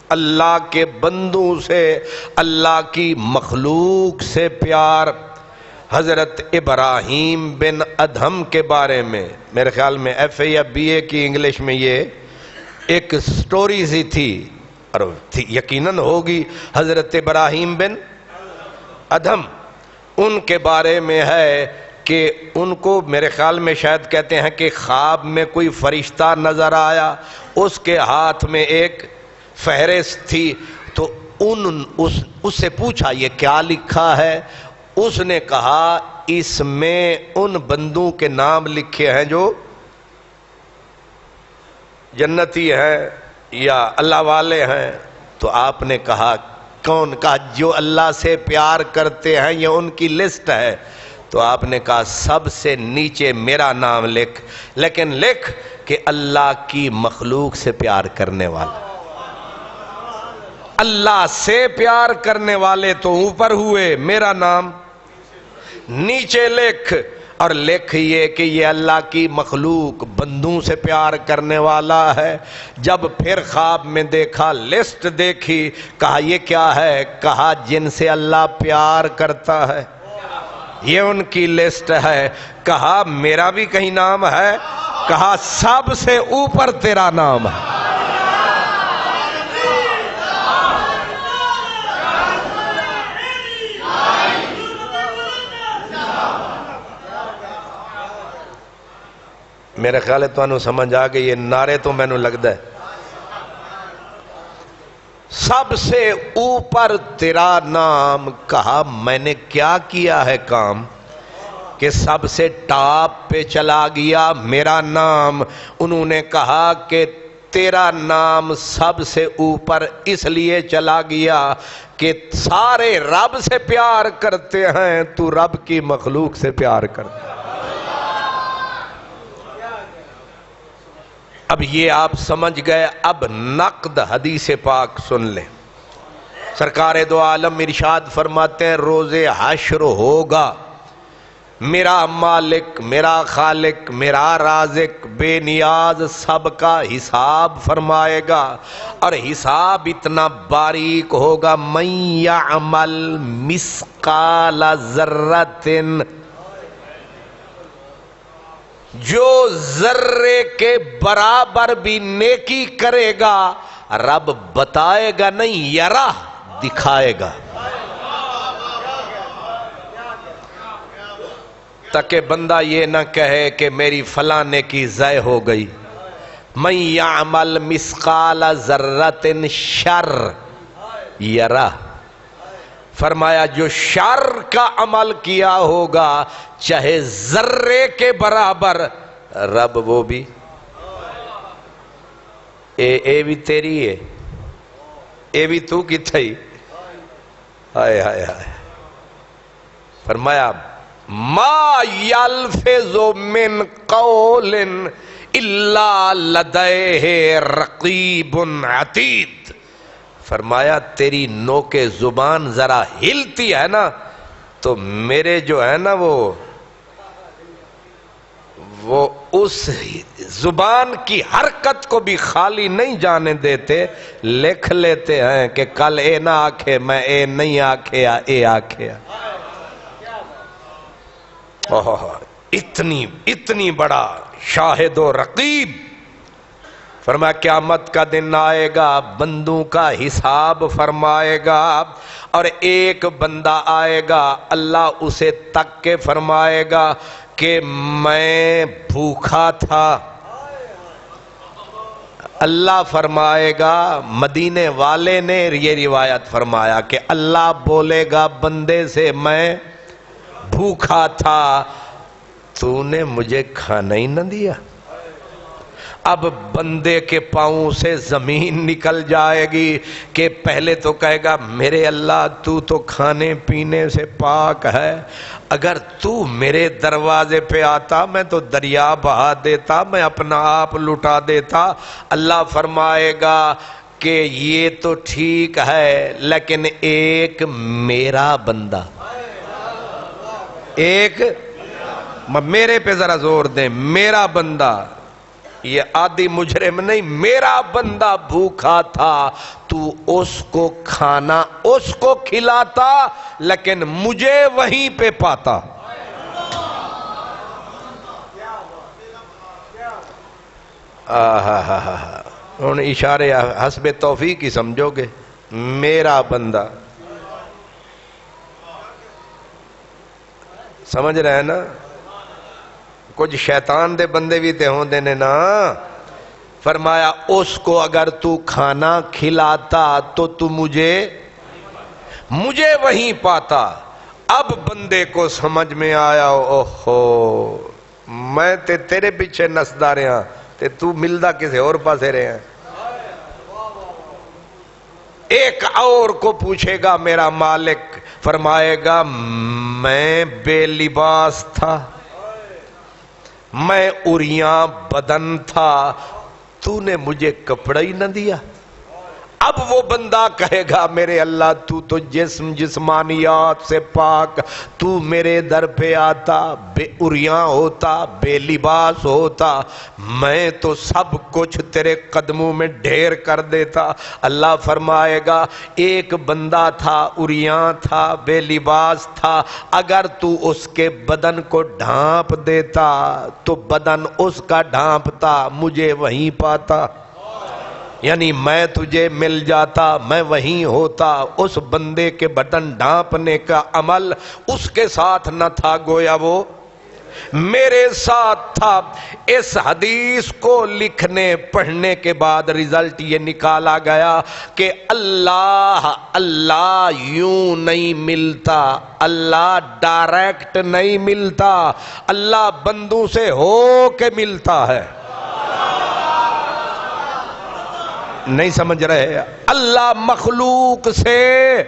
اللہ کے بندوں سے، اللہ کی مخلوق سے پیار۔ حضرت ابراہیم بن ادہم کے بارے میں میرے خیال میں ایف اے یا بی اے کی انگلش میں یہ ایک سٹوری سی تھی، اور یقیناً ہوگی۔ حضرت ابراہیم بن ادہم، ان کے بارے میں ہے کہ ان کو میرے خیال میں شاید کہتے ہیں کہ خواب میں کوئی فرشتہ نظر آیا، اس کے ہاتھ میں ایک فہرست تھی، تو اس سے پوچھا یہ کیا لکھا ہے؟ اس نے کہا اس میں ان بندوں کے نام لکھے ہیں جو جنتی ہیں یا اللہ والے ہیں۔ تو آپ نے کہا کون؟ کہا جو اللہ سے پیار کرتے ہیں، یہ ان کی لسٹ ہے۔ تو آپ نے کہا سب سے نیچے میرا نام لکھ، لیکن لکھ کہ اللہ کی مخلوق سے پیار کرنے والا۔ اللہ سے پیار کرنے والے تو اوپر ہوئے، میرا نام نیچے لکھ، اور لکھ یہ کہ یہ اللہ کی مخلوق بندوں سے پیار کرنے والا ہے۔ جب پھر خواب میں دیکھا، لسٹ دیکھی، کہا یہ کیا ہے؟ کہا جن سے اللہ پیار کرتا ہے، یہ ان کی لسٹ ہے۔ کہا میرا بھی کہیں نام ہے؟ کہا سب سے اوپر تیرا نام ہے۔ میرے خیال ہے تو انہوں سمجھ آ گئی، یہ نعرے تو میں نے لگتا ہے سب سے اوپر تیرا نام۔ کہا میں نے کیا کیا ہے کام کہ سب سے ٹاپ پہ چلا گیا میرا نام؟ انہوں نے کہا کہ تیرا نام سب سے اوپر اس لیے چلا گیا کہ سارے رب سے پیار کرتے ہیں، تو رب کی مخلوق سے پیار کرتا ہے۔ اب یہ آپ سمجھ گئے۔ اب نقد حدیث پاک سن لیں۔ سرکار دو عالم ارشاد فرماتے ہیں روز حشر ہوگا، میرا مالک، میرا خالق، میرا رازق بے نیاز سب کا حساب فرمائے گا، اور حساب اتنا باریک ہوگا من یعمل مثقال ذرۃ، جو ذرے کے برابر بھی نیکی کرے گا رب بتائے گا نہیں، یرا دکھائے گا، تاکہ بندہ یہ نہ کہے کہ میری فلاں نیکی ضائع ہو گئی۔ من یعمل مثقال ذرۃ شر یرا، فرمایا جو شر کا عمل کیا ہوگا چاہے ذرے کے برابر، رب وہ بھی اے بھی تیری ہے، اے بھی تو کی تھی۔ ہائے ہائے ہائے، فرمایا ما یلفظ من قول الا لدیہ رقیب عتید، فرمایا تیری نوک زبان ذرا ہلتی ہے نا تو میرے جو ہے نا وہ اس زبان کی حرکت کو بھی خالی نہیں جانے دیتے، لکھ لیتے ہیں کہ کل اے نہ آکھے میں اے نہیں آکھیا اے آکھیا۔ اتنی بڑا شاہد و رقیب۔ فرمایا قیامت کا دن آئے گا، بندوں کا حساب فرمائے گا، اور ایک بندہ آئے گا اللہ اسے تک کے فرمائے گا کہ میں بھوکا تھا، اللہ فرمائے گا، مدینے والے نے یہ روایت فرمایا کہ اللہ بولے گا بندے سے میں بھوکا تھا، تو نے مجھے کھانا ہی نہ دیا۔ اب بندے کے پاؤں سے زمین نکل جائے گی کہ پہلے تو کہے گا میرے اللہ تو تو کھانے پینے سے پاک ہے، اگر تو میرے دروازے پہ آتا میں تو دریا بہا دیتا، میں اپنا آپ لٹا دیتا۔ اللہ فرمائے گا کہ یہ تو ٹھیک ہے لیکن ایک میرا بندہ، ایک میرے پہ ذرا زور دیں، میرا بندہ، یہ عادی مجرم نہیں، میرا بندہ بھوکا تھا، تو اس کو کھانا اس کو کھلاتا لیکن مجھے وہیں پہ پاتا۔ ہن اشارے حسب توفیق ہی سمجھو گے، میرا بندہ، سمجھ رہے ہیں نا؟ کچھ شیطان دے بندے بھی تے ہوں دینے نا۔ فرمایا اس کو اگر تو کھانا کھلاتا تو تو مجھے وہیں پاتا۔ اب بندے کو سمجھ میں آیا اوہو میں تے تیرے پیچھے نسدا رہا تے تو ملدا کسے اور پاسے رہے ہیں۔ ایک اور کو پوچھے گا میرا مالک، فرمائے گا میں بے لباس تھا، میں عریاں بدن تھا، تو نے مجھے کپڑا ہی نہ دیا۔ اب وہ بندہ کہے گا میرے اللہ تو تو جسمانیات سے پاک، تو میرے در پہ آتا، بے عریاں ہوتا، بے لباس ہوتا، میں تو سب کچھ تیرے قدموں میں ڈھیر کر دیتا۔ اللہ فرمائے گا ایک بندہ تھا، عریاں تھا، بے لباس تھا، اگر تو اس کے بدن کو ڈھانپ دیتا تو بدن اس کا ڈھانپتا، مجھے وہیں پاتا، یعنی میں تجھے مل جاتا، میں وہیں ہوتا۔ اس بندے کے بدن ڈھانپنے کا عمل اس کے ساتھ نہ تھا، گویا وہ میرے ساتھ تھا۔ اس حدیث کو لکھنے پڑھنے کے بعد رزلٹ یہ نکالا گیا کہ اللہ یوں نہیں ملتا، اللہ ڈائریکٹ نہیں ملتا، اللہ بندوں سے ہو کے ملتا ہے۔ نہیں سمجھ رہے؟ اللہ مخلوق سے،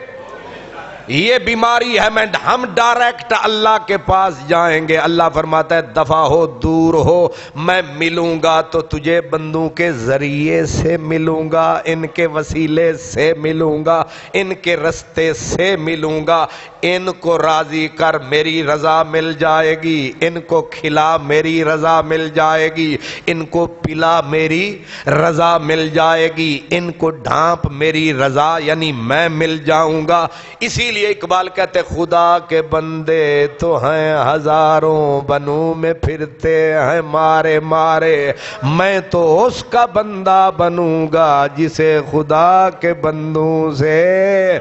یہ بیماری ہے، ہم ڈائریکٹ اللہ کے پاس جائیں گے۔ اللہ فرماتا ہے دفع ہو، دور ہو، میں ملوں گا تو تجھے بندوں کے ذریعے سے ملوں گا، ان کے وسیلے سے ملوں گا، ان کے رستے سے ملوں گا، ان کو راضی کر میری رضا مل جائے گی، ان کو کھلا میری رضا مل جائے گی، ان کو پلا میری رضا مل جائے گی، ان کو ڈھانپ میری رضا یعنی میں مل جاؤں گا۔ اسی لیے اقبال کہتے خدا کے بندے تو ہیں ہزاروں، بنوں میں پھرتے ہیں مارے مارے، میں تو اس کا بندہ بنوں گا جسے خدا کے بندوں سے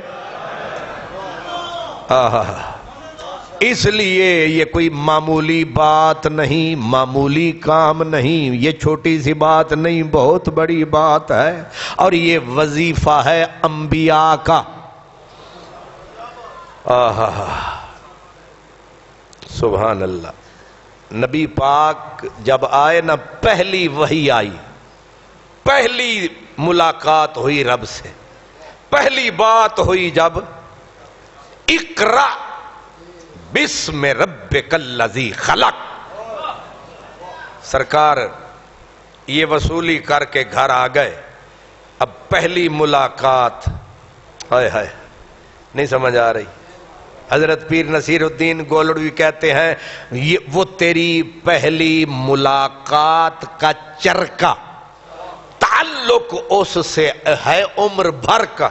اس لیے یہ کوئی معمولی بات نہیں، معمولی کام نہیں، یہ چھوٹی سی بات نہیں، بہت بڑی بات ہے، اور یہ وظیفہ ہے انبیاء کا۔ سبحان اللہ۔ نبی پاک جب آئے نا، پہلی وحی آئی، پہلی ملاقات ہوئی رب سے، پہلی بات ہوئی جب اقرا بسم ربک الذی خلق۔ سرکار یہ وصولی کر کے گھر آ گئے، اب پہلی ملاقات، ہائے ہائے نہیں سمجھ آ رہی۔ حضرت پیر نصیر الدین گولڑوی کہتے ہیں وہ تیری پہلی ملاقات کا چرکا، تعلق اس سے ہے عمر بھر کا۔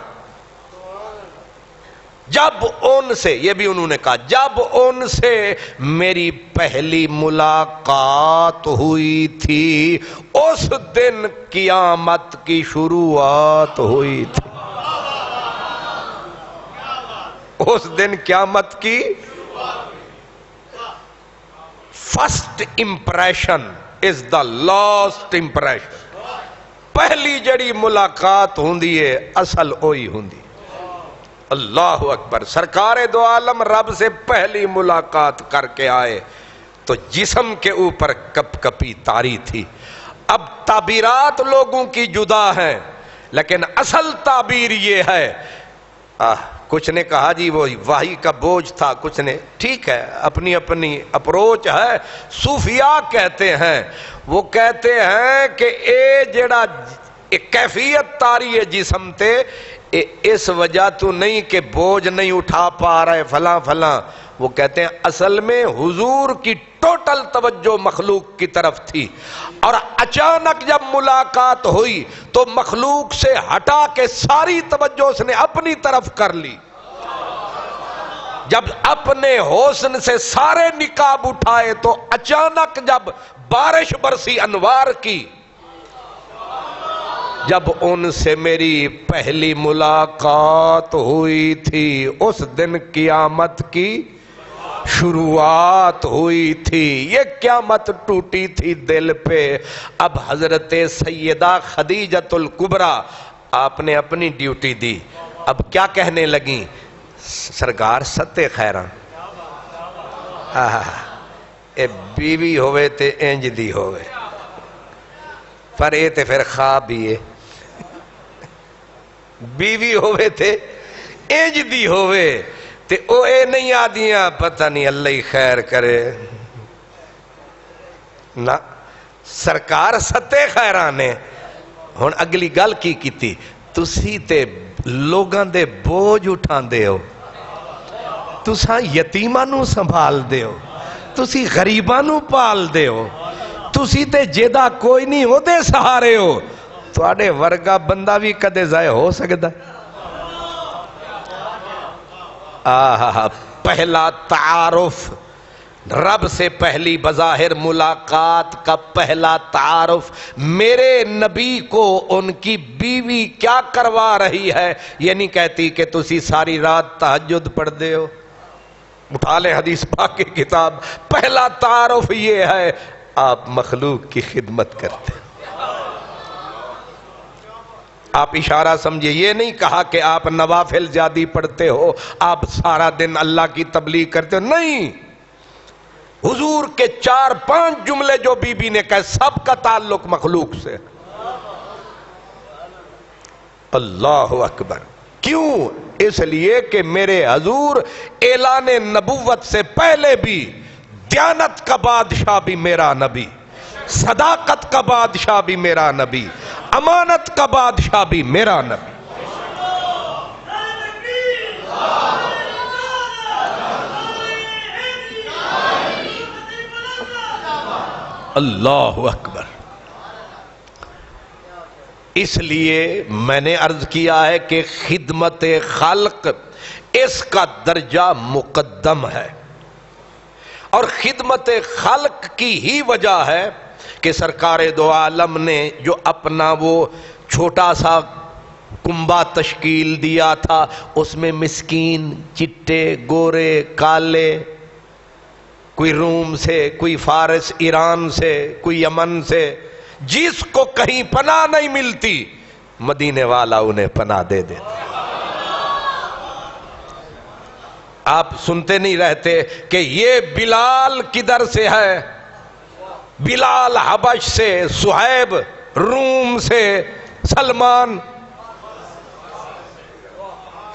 جب ان سے، یہ بھی انہوں نے کہا، جب ان سے میری پہلی ملاقات ہوئی تھی اس دن قیامت کی شروعات ہوئی تھی۔ اس دن قیامت کی first impression is the last impression. پہلی جڑی ملاقات ہوندی ہے اصل ہوئی ہوندی. اللہ اکبر. سرکار دو عالم رب سے پہلی ملاقات کر کے آئے تو جسم کے اوپر کپ کپی تاری تھی. اب تعبیرات لوگوں کی جدا ہیں لیکن اصل تعبیر یہ ہے. کچھ نے کہا جی وہ وحی کا بوجھ تھا, کچھ نے, ٹھیک ہے, اپنی اپنی اپروچ ہے. صوفیاء کہتے ہیں, وہ کہتے ہیں کہ اے جڑا کیفیت تاری ہے جسم تے اس وجہ تو نہیں کہ بوجھ نہیں اٹھا پا رہے فلاں فلاں. وہ کہتے ہیں اصل میں حضور کی ٹوٹل توجہ مخلوق کی طرف تھی اور اچانک جب ملاقات ہوئی تو مخلوق سے ہٹا کے ساری توجہ اس نے اپنی طرف کر لی. جب اپنے حسن سے سارے نقاب اٹھائے تو اچانک جب بارش برسی انوار کی, جب ان سے میری پہلی ملاقات ہوئی تھی اس دن قیامت کی شروعات ہوئی تھی. یہ قیامت ٹوٹی تھی دل پہ. اب حضرت سیدہ خدیجۃ الکبریٰ آپ نے اپنی ڈیوٹی دی. اب کیا کہنے لگیں, سرکار ستے خیراں اے بیوی ہوئے تے انج دی ہوئے, پر اے تے پھر خواب بھی ہے. بیوی ہوئے تے انج دی ہوئے تے او اے نہیں آدیاں پتہ نہیں اللہ ہی خیر کرے نا. سرکار ستے خیراں نے ہن اگلی گل کی کیتی, تسی تے لوگاں دے بوجھ اٹھان دے ہو, تساں یتیماں نو سنبھال دے ہو, تسی غریباں نو پال دے ہو, تسی تے جیدہ کوئی نہیں ہو دے سہارے ہو. تواڈے ورگا بندہ بھی کدے ضائع ہو سکتا ہے. پہلا تعارف, رب سے پہلی بظاہر ملاقات کا پہلا تعارف. میرے نبی کو ان کی بیوی کیا کروا رہی ہے, یہ نہیں کہتی کہ تسی ساری رات تہجد پڑھ دے ہو. اٹھا لیں حدیث پاک کی کتاب, پہلا تعارف یہ ہے آپ مخلوق کی خدمت کرتے ہیں. آپ اشارہ سمجھے, یہ نہیں کہا کہ آپ نوافل زیادی پڑھتے ہو, آپ سارا دن اللہ کی تبلیغ کرتے ہو, نہیں. حضور کے 4-5 جملے جو بی بی نے کہے سب کا تعلق مخلوق سے. اللہ اکبر. کیوں؟ اس لیے کہ میرے حضور اعلان نبوت سے پہلے بھی دیانت کا بادشاہ بھی میرا نبی, صداقت کا بادشاہ بھی میرا نبی, امانت کا بادشاہ بھی میرا نبی. اللہ اکبر. اس لیے میں نے عرض کیا ہے کہ خدمت خلق اس کا درجہ مقدم ہے, اور خدمت خلق کی ہی وجہ ہے کہ سرکار دو عالم نے جو اپنا وہ چھوٹا سا کنبہ تشکیل دیا تھا, اس میں مسکین, چٹے, گورے, کالے, کوئی روم سے, کوئی فارس ایران سے, کوئی یمن سے, جس کو کہیں پناہ نہیں ملتی مدینے والا انہیں پناہ دے دیتا. آپ سنتے نہیں رہتے کہ یہ بلال کدھر سے ہے, بلال حبش سے, صہیب روم سے, سلمان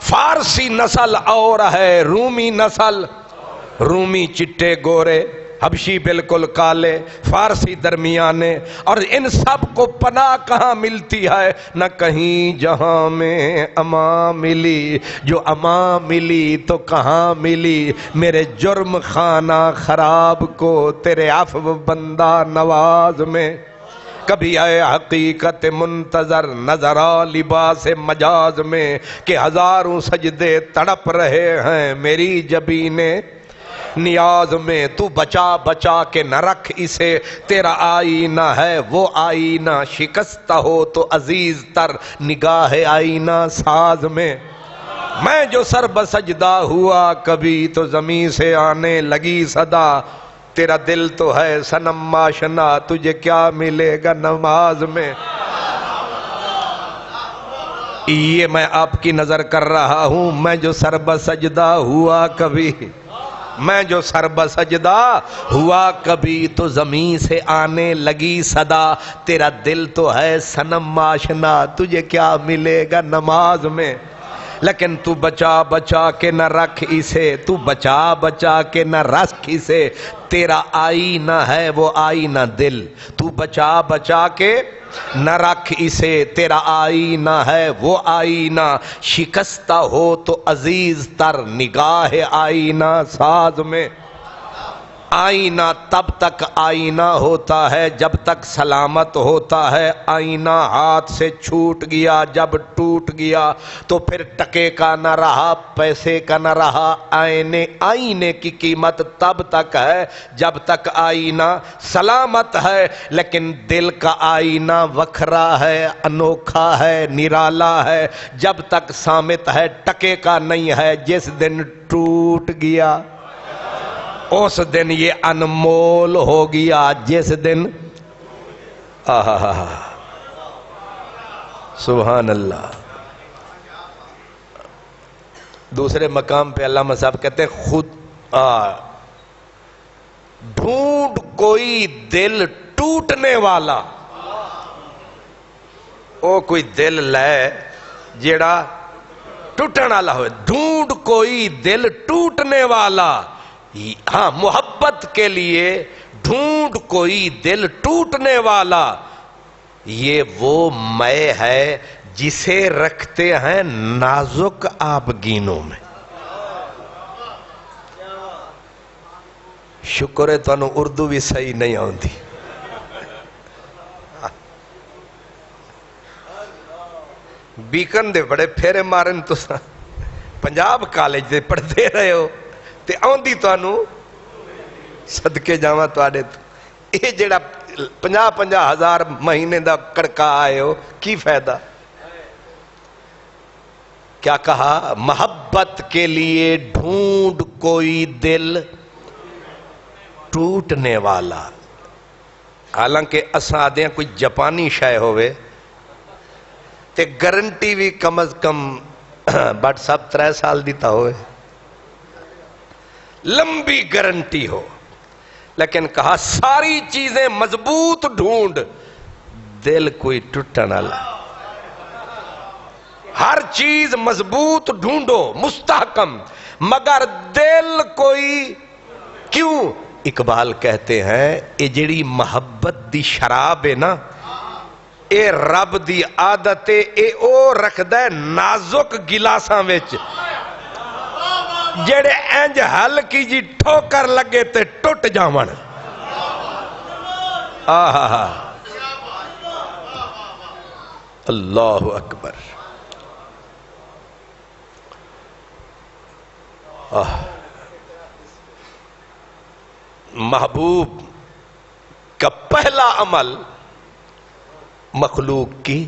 فارسی نسل اور ہے, رومی نسل, رومی چٹے گورے, حبشی بالکل کالے, فارسی درمیانے, اور ان سب کو پناہ کہاں ملتی ہے؟ نہ کہیں جہاں میں امان ملی, جو امان ملی تو کہاں ملی, میرے جرم خانہ خراب کو تیرے عفو بندہ نواز میں. کبھی اے حقیقت منتظر نظر آ لباس مجاز میں, کہ ہزاروں سجدے تڑپ رہے ہیں میری جبینے نیاز میں. تو بچا بچا کے نہ رکھ اسے, تیرا آئینہ ہے وہ آئینہ شکستہ ہو تو عزیز تر نگاہ آئینہ ساز میں. میں جو سر بسجدہ ہوا کبھی تو زمین سے آنے لگی صدا, تیرا دل تو ہے صنم آشنا, تجھے کیا ملے گا نماز میں. یہ میں آپ کی نظر کر رہا ہوں، میں جو سر بسجدہ ہوا کبھی، میں جو سر بسجدہ ہوا کبھی، تو زمین سے آنے لگی صدا، تیرا دل تو ہے صنم آشنا، تجھے کیا ملے گا نماز میں، لیکن تو بچا بچا کے نہ رکھ اسے، تو بچا بچا کے نہ رکھ اسے، تیرا آئینہ ہے وہ آئینہ دل، تو بچا بچا کے نہ رکھ اسے، تیرا آئینہ ہے وہ آئینہ، شکستہ ہو تو عزیز تر نگاہ آئینہ ساز میں، آئینہ تب تک آئینہ ہوتا ہے جب تک سلامت ہوتا ہے، آئینہ ہاتھ سے چھوٹ گیا جب ٹوٹ گیا تو پھر ٹکے کا نہ رہا، پیسے کا نہ رہا، آئینے کی قیمت تب تک ہے جب تک آئینہ سلامت ہے، لیکن دل کا آئینہ وکھرا ہے، انوکھا ہے، نرالا ہے، جب تک صامت ہے ٹکے کا نہیں ہے، جس دن ٹوٹ گیا اس دن یہ انمول ہو گیا، جس دن سبحان اللہ۔ دوسرے مقام پہ علامہ صاحب کہتے ہیں خود ڈھونڈ کوئی دل ٹوٹنے والا، او کوئی دل لے جیڑا ٹوٹن والا ہوئے، ڈھونڈ کوئی دل ٹوٹنے والا، ہاں محبت کے لیے ڈھونڈ کوئی دل ٹوٹنے والا، یہ وہ مے ہے جسے رکھتے ہیں نازک آبگینوں میں۔ شکر ہے تو اردو بھی صحیح نہیں آتی، بیکن دے بڑے پھیرے مارن تو پنجاب کالج دے پڑھتے رہے ہو تے آندی تو انو صدقے جاواں تو آڑے تو یہ جڑا 50,000 مہینے دا کڑکا آئے ہو کی فائدہ؟ کیا کہا؟ محبت کے لیے ڈھونڈ کوئی دل ٹوٹنے والا، حالانکہ اساں دیں کوئی جاپانی شے ہوئے تے گارنٹی بھی کم از کم بٹ سب 3 سال دیتا ہوئے، لمبی گارنٹی ہو، لیکن کہا ساری چیزیں مضبوط ڈھونڈ، دل کوئی ٹوٹن والا، ہر چیز مضبوط ڈھونڈو مستحکم، مگر دل کوئی کیوں؟ اقبال کہتے ہیں یہ جڑی محبت دی شراب ہے نا، اے رب دی عادت ہے، اے او رکھ دے نازک گلاساں وچ، جڑے انج حل کی جی ٹھوکر لگے تے ٹوٹ جاون، اللہ اکبر، محبوب کا پہلا عمل مخلوق کی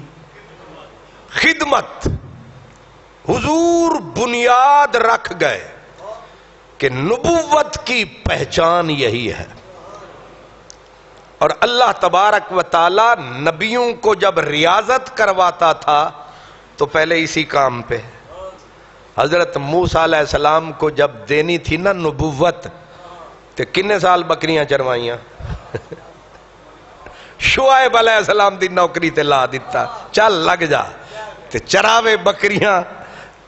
خدمت، حضور بنیاد رکھ گئے کہ نبوت کی پہچان یہی ہے، اور اللہ تبارک و تعالی نبیوں کو جب ریاضت کرواتا تھا تو پہلے اسی کام پہ، حضرت موسیٰ علیہ السلام کو جب دینی تھی نا نبوت تو کنے سال بکریاں چروائیاں، شعیب علیہ السلام دی نوکری تے لا دیتا، چل لگ جا تے چراوے بکریاں،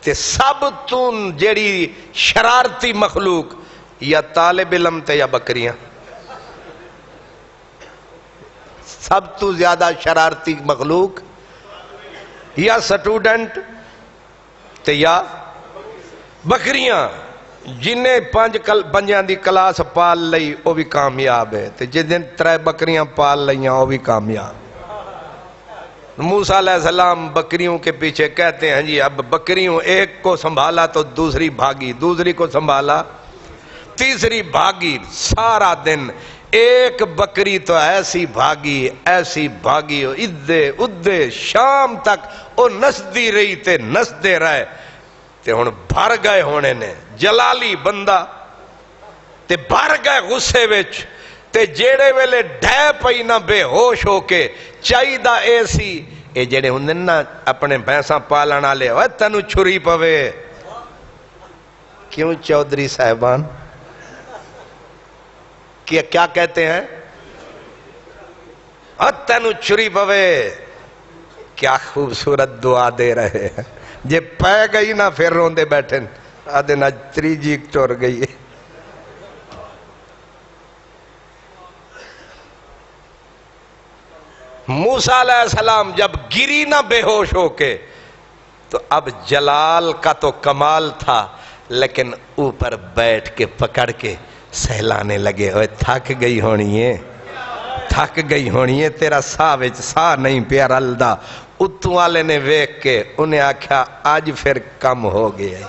تے سب تون جیڑی شرارتی مخلوق یا طالب علم تے یا بکریاں، سب تو زیادہ شرارتی مخلوق یا سٹوڈنٹ تے یا بکریاں، جنہیں 5 دی کلاس پال لئی وہ بھی کامیاب ہے، تے جن 3 بکریاں پال لئیاں وہ بھی کامیاب۔ موسیٰ علیہ السلام بکریوں کے پیچھے کہتے ہیں جی اب بکریوں ایک کو سنبھالا تو دوسری بھاگی، دوسری کو سنبھالا تیسری بھاگی، سارا دن ایک بکری تو ایسی بھاگی ادھے شام تک وہ نسدی رہی تے نسدے رہے تے ہن بھر گئے ہونے نے، جلالی بندہ تے بھر گئے غصے وچ، تے جیڑے ویلے ڈھے پئی نہ بے ہوش ہو کے چاہیدہ ایسی یہ جڑے ہوندے نا اپنے بھینساں پالن والے، اوے تینوں چھری پوے، کیوں چودھری صاحبان کیا کہتے ہیں؟ تینوں چھری پوے، کیا خوبصورت دعا دے رہے ہیں۔ جے پے گئی نا پھر روندے بیٹھے آدھے نا تری جیک چور گئی ہے۔ موسیٰ علیہ السلام جب گری نہ بے ہوش ہو کے تو اب جلال کا تو کمال تھا، لیکن اوپر بیٹھ کے پکڑ کے سہلانے لگے، اوے تھک گئی ہونی ہے، تھک گئی ہونی ہے، تیرا ساہ وچ ساہ نہیں پیا رلدا۔ اتوں والے نے ویکھ کے انہیں آکھیا آج پھر کم ہو گیا۔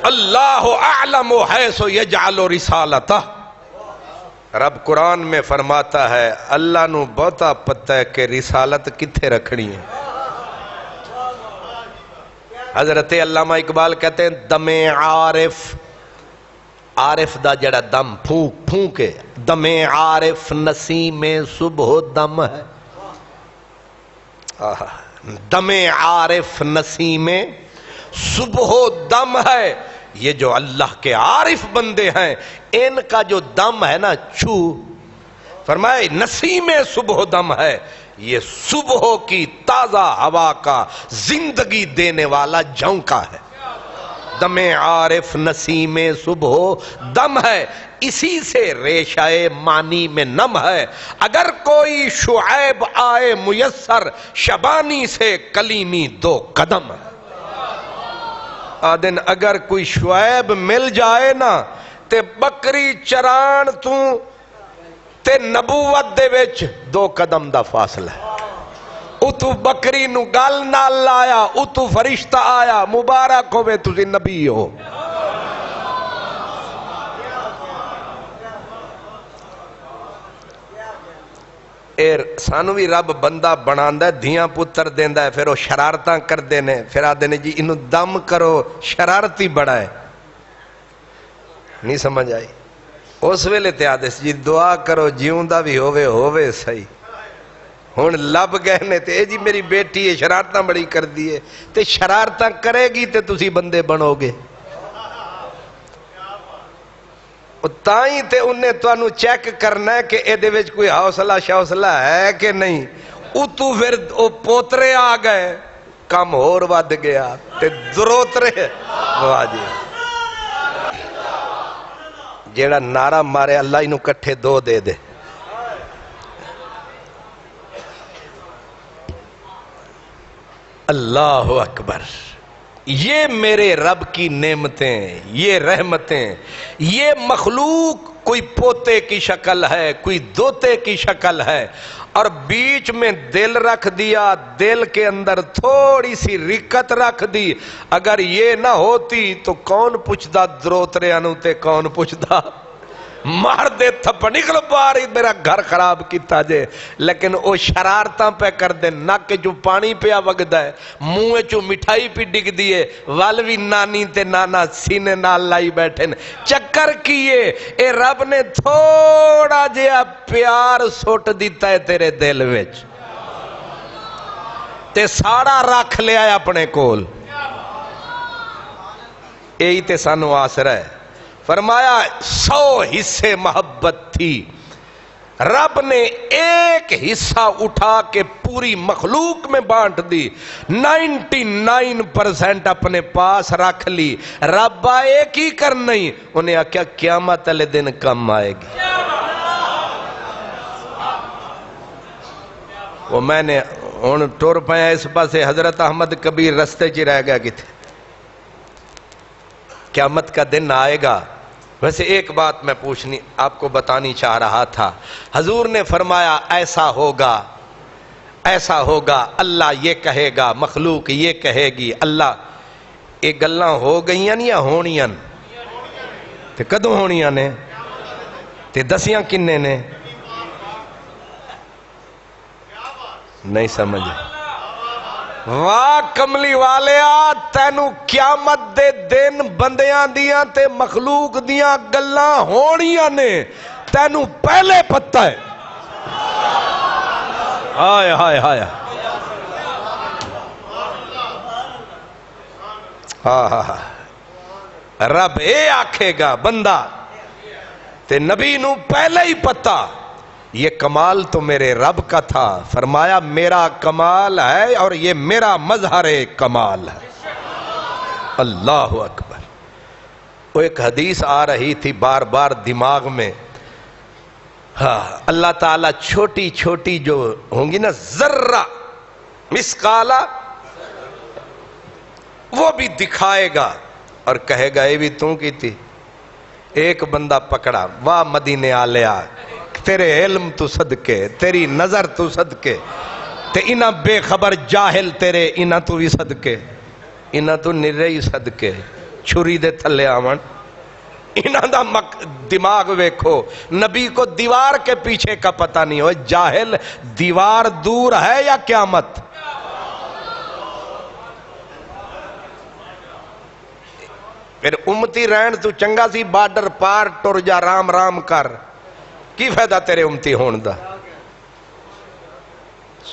اللہ اعلم حیث یجعل رسالتہ، رب قرآن میں فرماتا ہے اللہ نو بہتا پتہ ہے کہ رسالت کتھے رکھنی ہے۔ حضرت علامہ اقبال کہتے ہیں دم عارف، عارف دا جڑا دم پھونک پھونکے، دم عارف نسیم صبح دم ہے، دم عارف نسیم صبح دم ہے۔ یہ جو اللہ کے عارف بندے ہیں ان کا جو دم ہے نا چھو، فرمائے نسیم صبح دم ہے، یہ صبح کی تازہ ہوا کا زندگی دینے والا جھونکا ہے۔ دم عارف نسیم صبح دم ہے، اسی سے ریشہ معنی میں نم ہے۔ اگر کوئی شعیب آئے میسر، شبانی سے کلیمی دو قدم ہے۔ آدن اگر کوئی شعیب مل جائے نا تے بکری چران تے نبوت دے وچ دو قدم دا فاصلہ ہے۔ اتو بکری نو گل نال لایا، اتو فرشتہ آیا، مبارک ہوئے تسی نبی ہو۔ سانو بھی رب بندہ بناندہ ہے، دھیاں پتر دیندہ ہے، پھر وہ شرارتاں کر دینے، پھر آدھے نے جی انہوں دم کرو، شرارتی بڑا ہے، نہیں سمجھ آئی۔ اس ویلے تے آدھے جی دعا کرو جیوندہ بھی ہووے صحیح۔ ہون لب گہنے تے اے جی میری بیٹی ہے شرارتاں بڑی کر دیئے، تے شرارتاں کرے گی تے تسی بندے بنو گے۔ تائیں تے انہیں تو انہوں چیک کرنا ہے کہ اے دے وچ کوئی حوصلہ شوصلہ ہے کہ نہیں۔ اتو پھر او پوترے آ گئے، کم اور ود گیا تے دروترے واجی۔ جیڑا نعرہ مارے اللہ انہوں کٹھے دو دے دے۔ اللہ اکبر۔ یہ میرے رب کی نعمتیں، یہ رحمتیں، یہ مخلوق کوئی پوتے کی شکل ہے، کوئی دوتے کی شکل ہے، اور بیچ میں دل رکھ دیا، دل کے اندر تھوڑی سی رکت رکھ دی۔ اگر یہ نہ ہوتی تو کون پوچھدا دروترے انوتے، کون پوچھدا مار دے تھپ نکل باری میرا گھر خراب کیتا جے۔ لیکن او شرارتاں پہ کر دے، ناکے جو پانی پہ وگدا ہے، منہ چو مٹھائی پہ ڈگ دیے، والوی نانی تے نانا سینے نال لائی بیٹھن۔ چکر کیے اے رب نے تھوڑا جیا پیار سوٹ دیتا ہے تیرے دل وچ، تے ساڑا رکھ لیا ہے اپنے کول۔ یہی تے سانو آسرا ہے۔ فرمایا 100 حصے محبت تھی، رب نے ایک حصہ اٹھا کے پوری مخلوق میں بانٹ دی، 99% اپنے پاس رکھ لی۔ رب ایک ہی کرنی، انہیں آکھیا قیامت والے دن کم آئے گی۔ وہ میں نے ہن ٹور پایا اس پاسے، حضرت احمد کبیر رستے چ رہ گیا کتنے، قیامت کا دن آئے گا۔ ویسے ایک بات میں پوچھنی آپ کو بتانی چاہ رہا تھا، حضور نے فرمایا ایسا ہوگا، ایسا ہوگا، اللہ یہ کہے گا، مخلوق یہ کہے گی۔ اللہ یہ گلاں ہو گئیاں یا ہونیاں؟ تے کدوں ہونیاں نے؟ تے دسیاں کنے نے؟ نہیں سمجھ۔ واہ کملی والیا تینو قیامت دے دن بندیاں دیاں تے مخلوق دیاں گلاں ہونیاں نے تینو پہلے پتہ ہے ہائے ہائے ہائے رب اے آکھے گا بندہ تے نبی نو پہلے ہی پتہ یہ کمال تو میرے رب کا تھا فرمایا میرا کمال ہے اور یہ میرا مظہر کمال ہے اللہ اکبر وہ ایک حدیث آ رہی تھی بار بار دماغ میں اللہ تعالیٰ چھوٹی چھوٹی جو ہوں گی نا ذرہ مسقالہ وہ بھی دکھائے گا اور کہے گا یہ بھی تو کی تھی ایک بندہ پکڑا واہ مدینے آلیا تیرے علم تو صدقے تیری نظر تو صدقے تے انہ بے خبر جاہل تیرے انہ تو بھی صدقے انہ تو نرئی صدقے چھری دے تھلے آمن انہ دا دماغ ویکھو نبی کو دیوار کے پیچھے کا پتہ نہیں ہو جاہل دیوار دور ہے یا قیامت پھر امتی رہن تو چنگا سی بارڈر پار ٹر جا رام رام کر کی فائدہ تیرے امتی ہون دا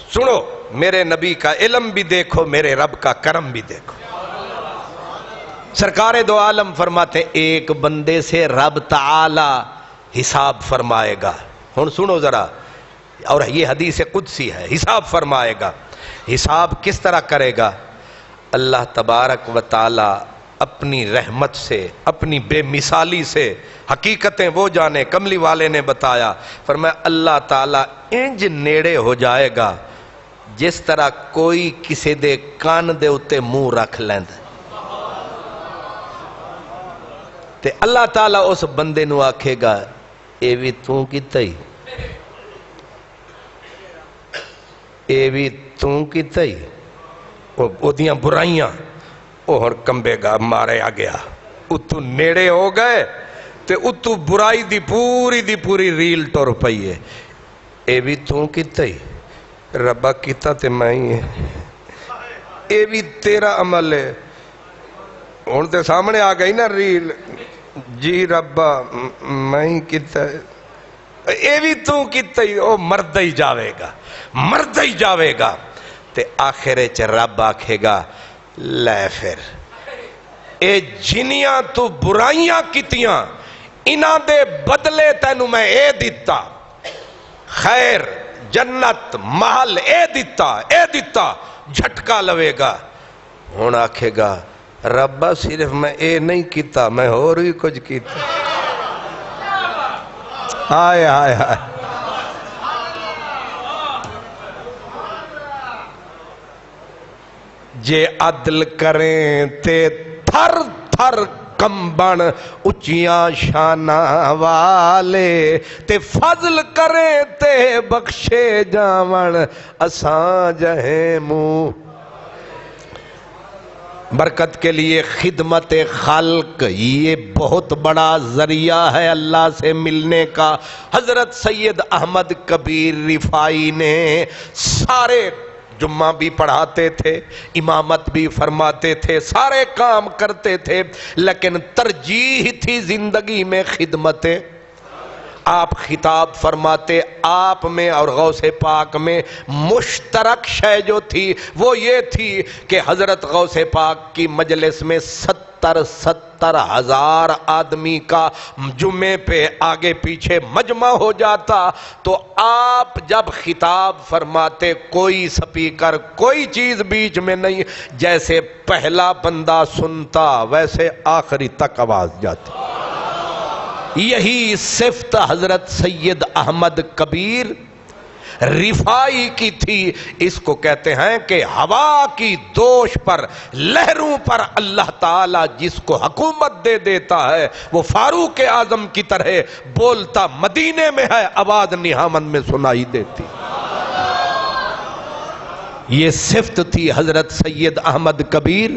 سنو میرے نبی کا علم بھی دیکھو میرے رب کا کرم بھی دیکھو سرکار دو عالم فرماتے ایک بندے سے رب تعالی حساب فرمائے گا ہن سنو ذرا اور یہ حدیث قدسی ہے حساب فرمائے گا حساب کس طرح کرے گا اللہ تبارک و تعالی اپنی رحمت سے اپنی بے مثالی سے حقیقتیں وہ جانے کملی والے نے بتایا فرمایا اللہ تعالیٰ انج نیڑے ہو جائے گا جس طرح کوئی کسی دے کان دے اتے منہ رکھ لیند تے اللہ تعالیٰ اس بندے نو آکھے گا اے بھی تو کیتا ہی اے بھی تو کیتا ہی وہ دیاں برائیاں اور کمبے گا مارے آ گیا اتو نیڑے ہو گئے تے اتو برائی دی پوری ریل ٹور پئی ہے اے بھی تو کیتا ہی ربا کیتا تے میں ہی ہے اے بھی تیرا عمل ہے ہن تے سامنے آ گئی نا ریل جی ربا میں ہی کیتا ہے اے بھی تو کیتا ہی او مرد ہی جاوے گا تے آخرے چ رب آکھے گا لے پھر اے جنیاں تو برائیاں کیتیاں انہ دے بدلے تینو میں اے دیتا خیر جنت محل اے دیتا جھٹکا لوے گا ہون آکھے گا ربا صرف میں اے نہیں کیتا میں اور ہی کچھ کیتا آئے آئے آئے جے عدل کریں تے تھر تھر کمبن اچیاں شانہ والے تے فضل کریں تے بخشے جاون اساں جہیں منہ برکت کے لیے خدمت خلق یہ بہت بڑا ذریعہ ہے اللہ سے ملنے کا حضرت سید احمد کبیر رفائی نے سارے جمعہ بھی پڑھاتے تھے امامت بھی فرماتے تھے سارے کام کرتے تھے لیکن ترجیح تھی زندگی میں خدمتیں آپ خطاب فرماتے آپ میں اور غوث پاک میں مشترک شے جو تھی وہ یہ تھی کہ حضرت غوث پاک کی مجلس میں 70 ہزار آدمی کا جمعے پہ آگے پیچھے مجمع ہو جاتا تو آپ جب خطاب فرماتے کوئی سپیکر کوئی چیز بیچ میں نہیں جیسے پہلا بندہ سنتا ویسے آخری تک آواز جاتی یہی صفت حضرت سید احمد کبیر رفائی کی تھی اس کو کہتے ہیں کہ ہوا کی دوش پر لہروں پر اللہ تعالی جس کو حکومت دے دیتا ہے وہ فاروق اعظم کی طرح بولتا مدینے میں ہے آواز نہامن میں سنائی دیتی یہ صفت تھی حضرت سید احمد کبیر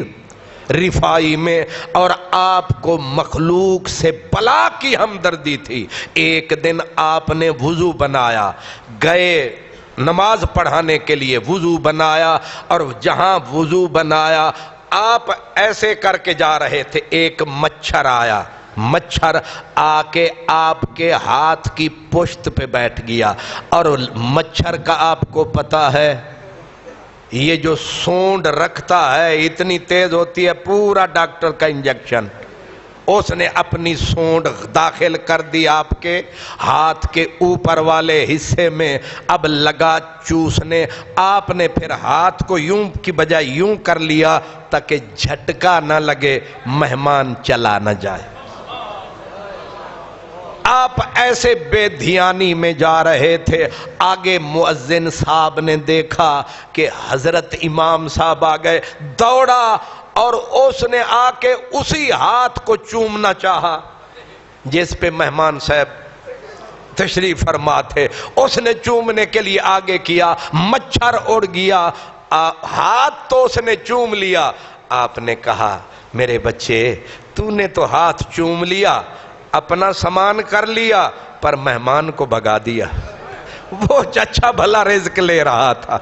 رفائی میں اور آپ کو مخلوق سے بلا کی ہمدردی تھی ایک دن آپ نے وضو بنایا گئے نماز پڑھانے کے لیے وضو بنایا، اور جہاں وضو بنایا آپ ایسے کر کے جا رہے تھے، ایک مچھر آیا، مچھر آ کے آپ کے ہاتھ کی پشت پہ بیٹھ گیا، اور مچھر کا آپ کو پتہ ہے یہ جو سونڈ رکھتا ہے اتنی تیز ہوتی ہے، پورا ڈاکٹر کا انجیکشن، اس نے اپنی سونڈ داخل کر دی آپ کے ہاتھ کے اوپر والے حصے میں، اب لگا چوسنے، آپ نے پھر ہاتھ کو یوں کی بجائے یوں کر لیا تاکہ جھٹکا نہ لگے، مہمان چلا نہ جائے۔ آپ ایسے بے دھیانی میں جا رہے تھے، آگے مؤذن صاحب نے دیکھا کہ حضرت امام صاحب آ گئے، دوڑا اور اس نے آ کے اسی ہاتھ کو چومنا چاہا جس پہ مہمان صاحب تشریف فرما تھے، اس نے چومنے کے لیے آگے کیا، مچھر اڑ گیا، ہاتھ تو اس نے چوم لیا۔ آپ نے کہا میرے بچے تو نے تو ہاتھ چوم لیا، اپنا سامان کر لیا، پر مہمان کو بھگا دیا، وہ اچھا بھلا رزق لے رہا تھا۔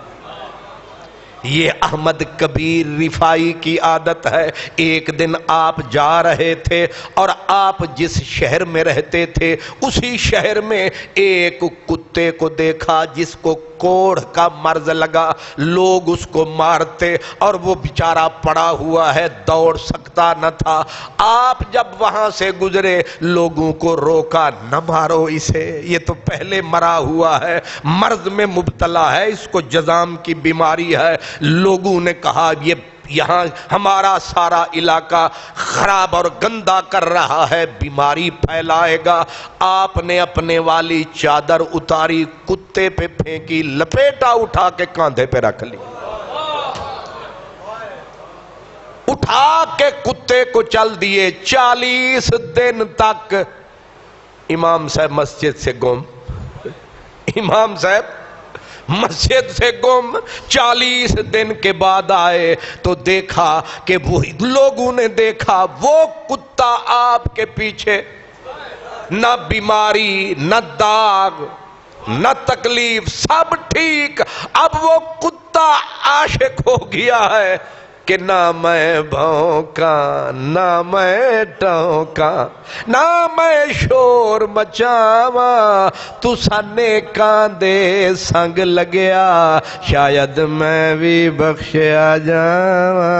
یہ احمد کبیر رفائی کی عادت ہے۔ ایک دن آپ جا رہے تھے اور آپ جس شہر میں رہتے تھے اسی شہر میں ایک کتے کو دیکھا جس کو کوڑھ کا مرض لگا، لوگ اس کو مارتے اور وہ بیچارہ پڑا ہوا ہے، دوڑ سکتا نہ تھا۔ آپ جب وہاں سے گزرے لوگوں کو روکا، نہ مارو اسے، یہ تو پہلے مرا ہوا ہے، مرض میں مبتلا ہے، اس کو جذام کی بیماری ہے۔ لوگوں نے کہا یہ یہاں ہمارا سارا علاقہ خراب اور گندا کر رہا ہے، بیماری پھیلائے گا۔ آپ نے اپنے والی چادر اتاری، کتے پہ پھینکی، لپیٹا، اٹھا کے کاندھے پہ رکھ لی، اٹھا کے کتے کو چل دیے۔ 40 دن تک امام صاحب مسجد سے گم، امام صاحب مسجد سے گم۔ 40 دن کے بعد آئے تو دیکھا کہ وہ لوگوں نے دیکھا وہ کتا آپ کے پیچھے، نہ بیماری، نہ داغ، نہ تکلیف، سب ٹھیک۔ اب وہ کتا عاشق ہو گیا ہے کہ نہ میں بھونکا، نہ میں ٹونکا، نہ میں شور مچاواں، تو سنے کاندے سنگ لگیا، شاید میں بھی بخشیا جاواں۔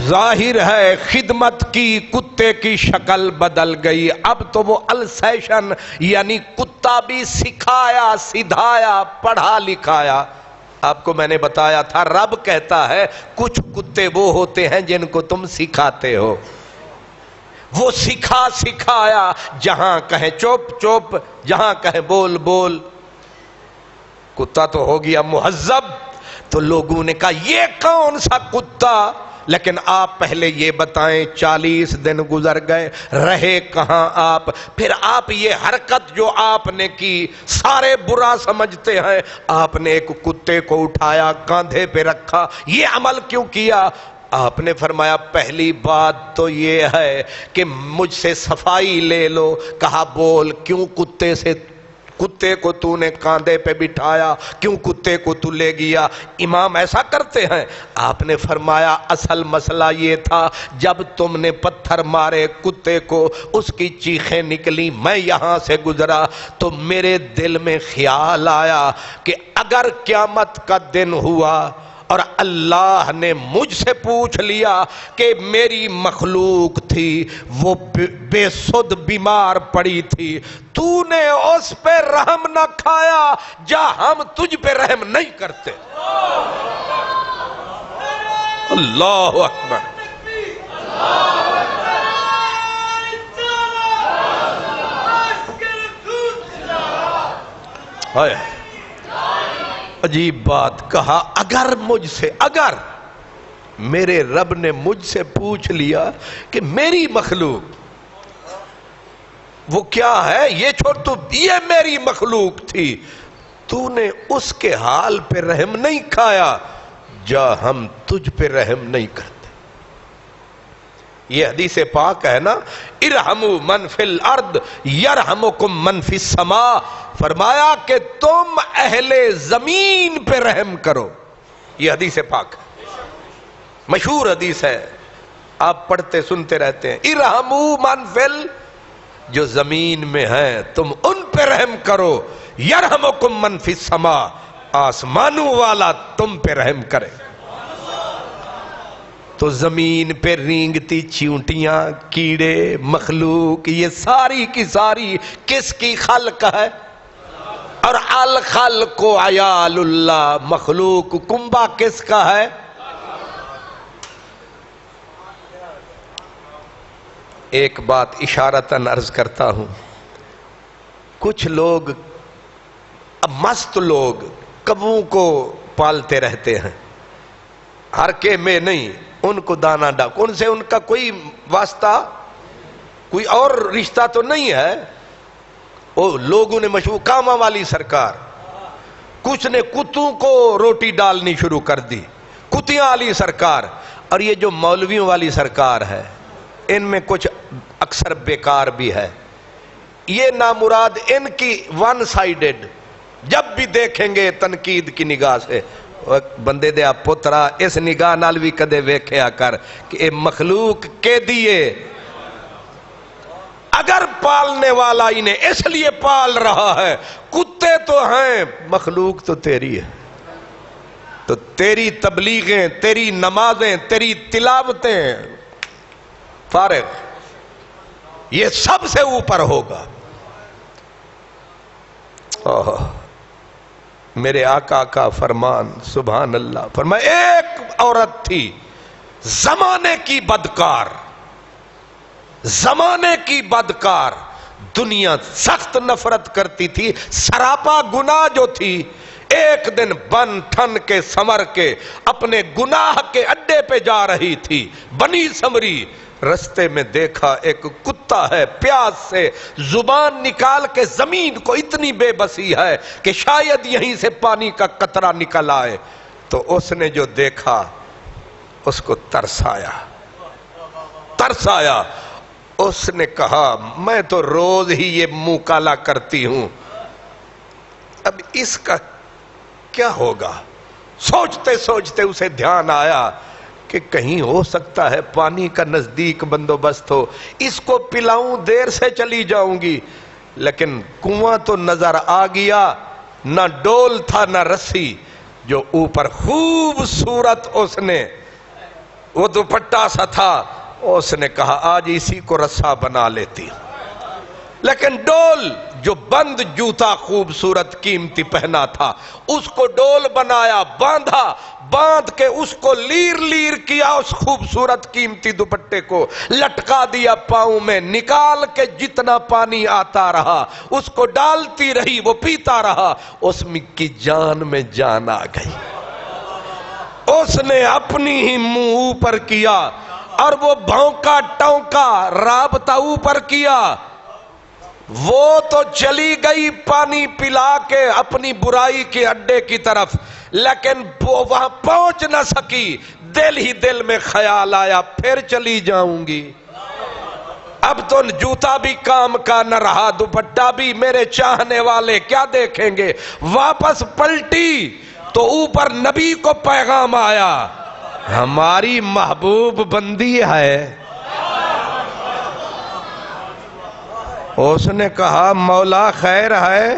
ظاہر ہے خدمت کی کتے کی شکل بدل گئی، اب تو وہ السیشن یعنی کتا بھی سکھایا، سدھایا، پڑھا لکھایا۔ آپ کو میں نے بتایا تھا رب کہتا ہے کچھ کتے وہ ہوتے ہیں جن کو تم سکھاتے ہو، وہ سکھایا، جہاں کہیں چپ چپ، جہاں کہیں بول بول۔ کتا تو ہو گیا مہذب، تو لوگوں نے کہا یہ کون سا کتا؟ لیکن آپ پہلے یہ بتائیں 40 دن گزر گئے، رہے کہاں آپ؟ پھر آپ یہ حرکت جو آپ نے کی سارے برا سمجھتے ہیں، آپ نے ایک کتے کو اٹھایا، کاندھے پہ رکھا، یہ عمل کیوں کیا؟ آپ نے فرمایا پہلی بات تو یہ ہے کہ مجھ سے صفائی لے لو۔ کہا بول، کیوں کتے کو تو نے کاندھے پہ بٹھایا، کیوں کتے کو تو لے گیا؟ امام ایسا کرتے ہیں؟ آپ نے فرمایا اصل مسئلہ یہ تھا جب تم نے پتھر مارے کتے کو، اس کی چیخیں نکلی، میں یہاں سے گزرا تو میرے دل میں خیال آیا کہ اگر قیامت کا دن ہوا اور اللہ نے مجھ سے پوچھ لیا کہ میری مخلوق تھی وہ بے سد بیمار پڑی تھی، تو نے اس پہ رحم نہ کھایا، جا ہم تجھ پہ رحم نہیں کرتے۔ اللہ اکبر، عجیب بات کہا، اگر میرے رب نے مجھ سے پوچھ لیا کہ میری مخلوق وہ کیا ہے، یہ چھوڑ، تو یہ میری مخلوق تھی، تو نے اس کے حال پہ رحم نہیں کھایا، جا ہم تجھ پہ رحم نہیں کرتے۔ یہ حدیث پاک ہے نا، ارحموا من فی الارض یرحمکم من فی السماء، فرمایا کہ تم اہل زمین پہ رحم کرو. یہ حدیث پاک مشہور حدیث ہے، آپ پڑھتے سنتے رہتے ہیں. ارحموا من فی الارض، جو زمین میں ہیں تم ان پہ رحم کرو، یرحمکم من فی السماء، آسمانوں والا تم پہ رحم کرے. تو زمین پہ رینگتی چیونٹیاں، کیڑے، مخلوق، یہ ساری کی ساری کس کی خلق ہے؟ اور الخلق عیال اللہ، مخلوق کنبہ کس کا ہے؟ ایک بات اشارتاً عرض کرتا ہوں، کچھ لوگ مست لوگ کبوں کو پالتے رہتے ہیں، ہرکے میں نہیں، ان کو دانا ڈاک، ان سے ان کا کوئی واسطہ، کوئی اور رشتہ تو نہیں ہے. وہ لوگوں نے مشہور کاما والی سرکار، کچھ نے کتوں کو روٹی ڈالنی شروع کر دی، کتیاں والی سرکار. اور یہ جو مولویوں والی سرکار ہے، ان میں کچھ اکثر بیکار بھی ہے. یہ نامراد ان کی ون سائیڈڈ، جب بھی دیکھیں گے تنقید کی نگاہ سے، بندے دیا پترا اس نگاہ نال بھی کدے ویکھیا کر کہ اے مخلوق کے دیے، اگر پالنے والا انہیں اس لیے پال رہا ہے، کتے تو ہیں، مخلوق تو تیری ہے، تو تیری تبلیغیں، تیری نمازیں، تیری تلاوتیں فارغ، یہ سب سے اوپر ہوگا. میرے آقا کا فرمان سبحان اللہ، فرمایا ایک عورت تھی زمانے کی بدکار، زمانے کی بدکار، دنیا سخت نفرت کرتی تھی، سراپا گناہ جو تھی. ایک دن بن ٹھن کے سمر کے اپنے گناہ کے اڈے پہ جا رہی تھی، بنی سمری. رستے میں دیکھا ایک کتا ہے، پیاس سے زبان نکال کے زمین کو اتنی بے بسی ہے کہ شاید یہیں سے پانی کا قطرہ نکل آئے. تو اس نے جو دیکھا اس کو ترس آیا. اس نے کہا میں تو روز ہی یہ منہ کالا کرتی ہوں، اب اس کا کیا ہوگا؟ سوچتے سوچتے اسے دھیان آیا کہ کہیں ہو سکتا ہے پانی کا نزدیک بندوبست ہو، اس کو پلاؤں، دیر سے چلی جاؤں گی. لیکن کنواں تو نظر آ گیا، نہ ڈول تھا نہ رسی. جو اوپر خوبصورت اس نے وہ دوپٹہ سا تھا، اس نے کہا آج اسی کو رسا بنا لیتی. لیکن ڈول جو بند جوتا خوبصورت قیمتی پہنا تھا، اس کو ڈول بنایا، باندھا، باندھ کے اس کو لیر لیر کیا، اس خوبصورت قیمتی دوپٹے کو لٹکا دیا پاؤں میں، نکال کے جتنا پانی آتا رہا اس کو ڈالتی رہی، وہ پیتا رہا. اس کی جان میں جان آ گئی. اس نے اپنی ہی منہ اوپر کیا اور وہ بھونکا ٹونکا رابطہ اوپر کیا. وہ تو چلی گئی پانی پلا کے اپنی برائی کے اڈے کی طرف، لیکن وہ وہاں پہنچ نہ سکی. دل ہی دل میں خیال آیا پھر چلی جاؤں گی. اب تو جوتا بھی کام کا نہ رہا، دوپٹہ بھی، میرے چاہنے والے کیا دیکھیں گے. واپس پلٹی تو اوپر نبی کو پیغام آیا، ہماری محبوب بندی ہے. اس نے کہا مولا خیر ہے،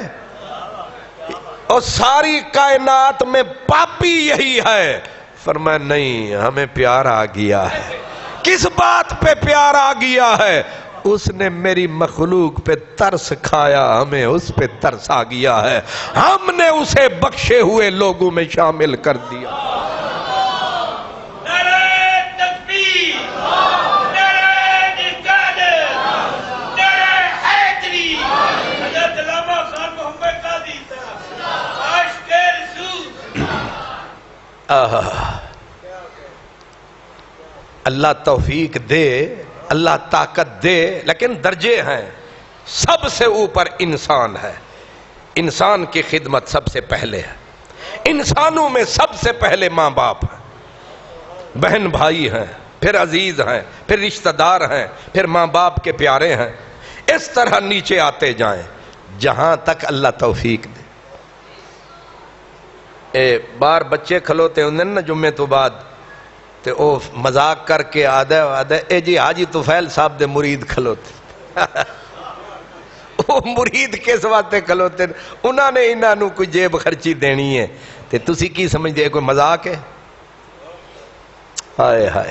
اور ساری کائنات میں پاپی یہی ہے. فرمایا نہیں، ہمیں پیار آ گیا ہے. کس بات پہ پیار آ گیا ہے؟ اس نے میری مخلوق پہ ترس کھایا، ہمیں اس پہ ترس آ گیا ہے، ہم نے اسے بخشے ہوئے لوگوں میں شامل کر دیا. اللہ توفیق دے، اللہ طاقت دے، لیکن درجے ہیں. سب سے اوپر انسان ہے، انسان کی خدمت سب سے پہلے ہے. انسانوں میں سب سے پہلے ماں باپ ہیں، بہن بھائی ہیں، پھر عزیز ہیں، پھر رشتہ دار ہیں، پھر ماں باپ کے پیارے ہیں. اس طرح نیچے آتے جائیں جہاں تک اللہ توفیق دے. باہر بچے کھلوتے ہوندے نا جمعے تو بعد تے او مذاق کر کے آدھے اے جی حاجی طفیل صاحب دے مرید کھلوتے وہ مرید کس واسطے کھلوتے انہاں نے انہاں نو کوئی جیب خرچی دینی ہے تے تسی کی سمجھ دے کوئی مذاق ہے؟ ہائے ہائے.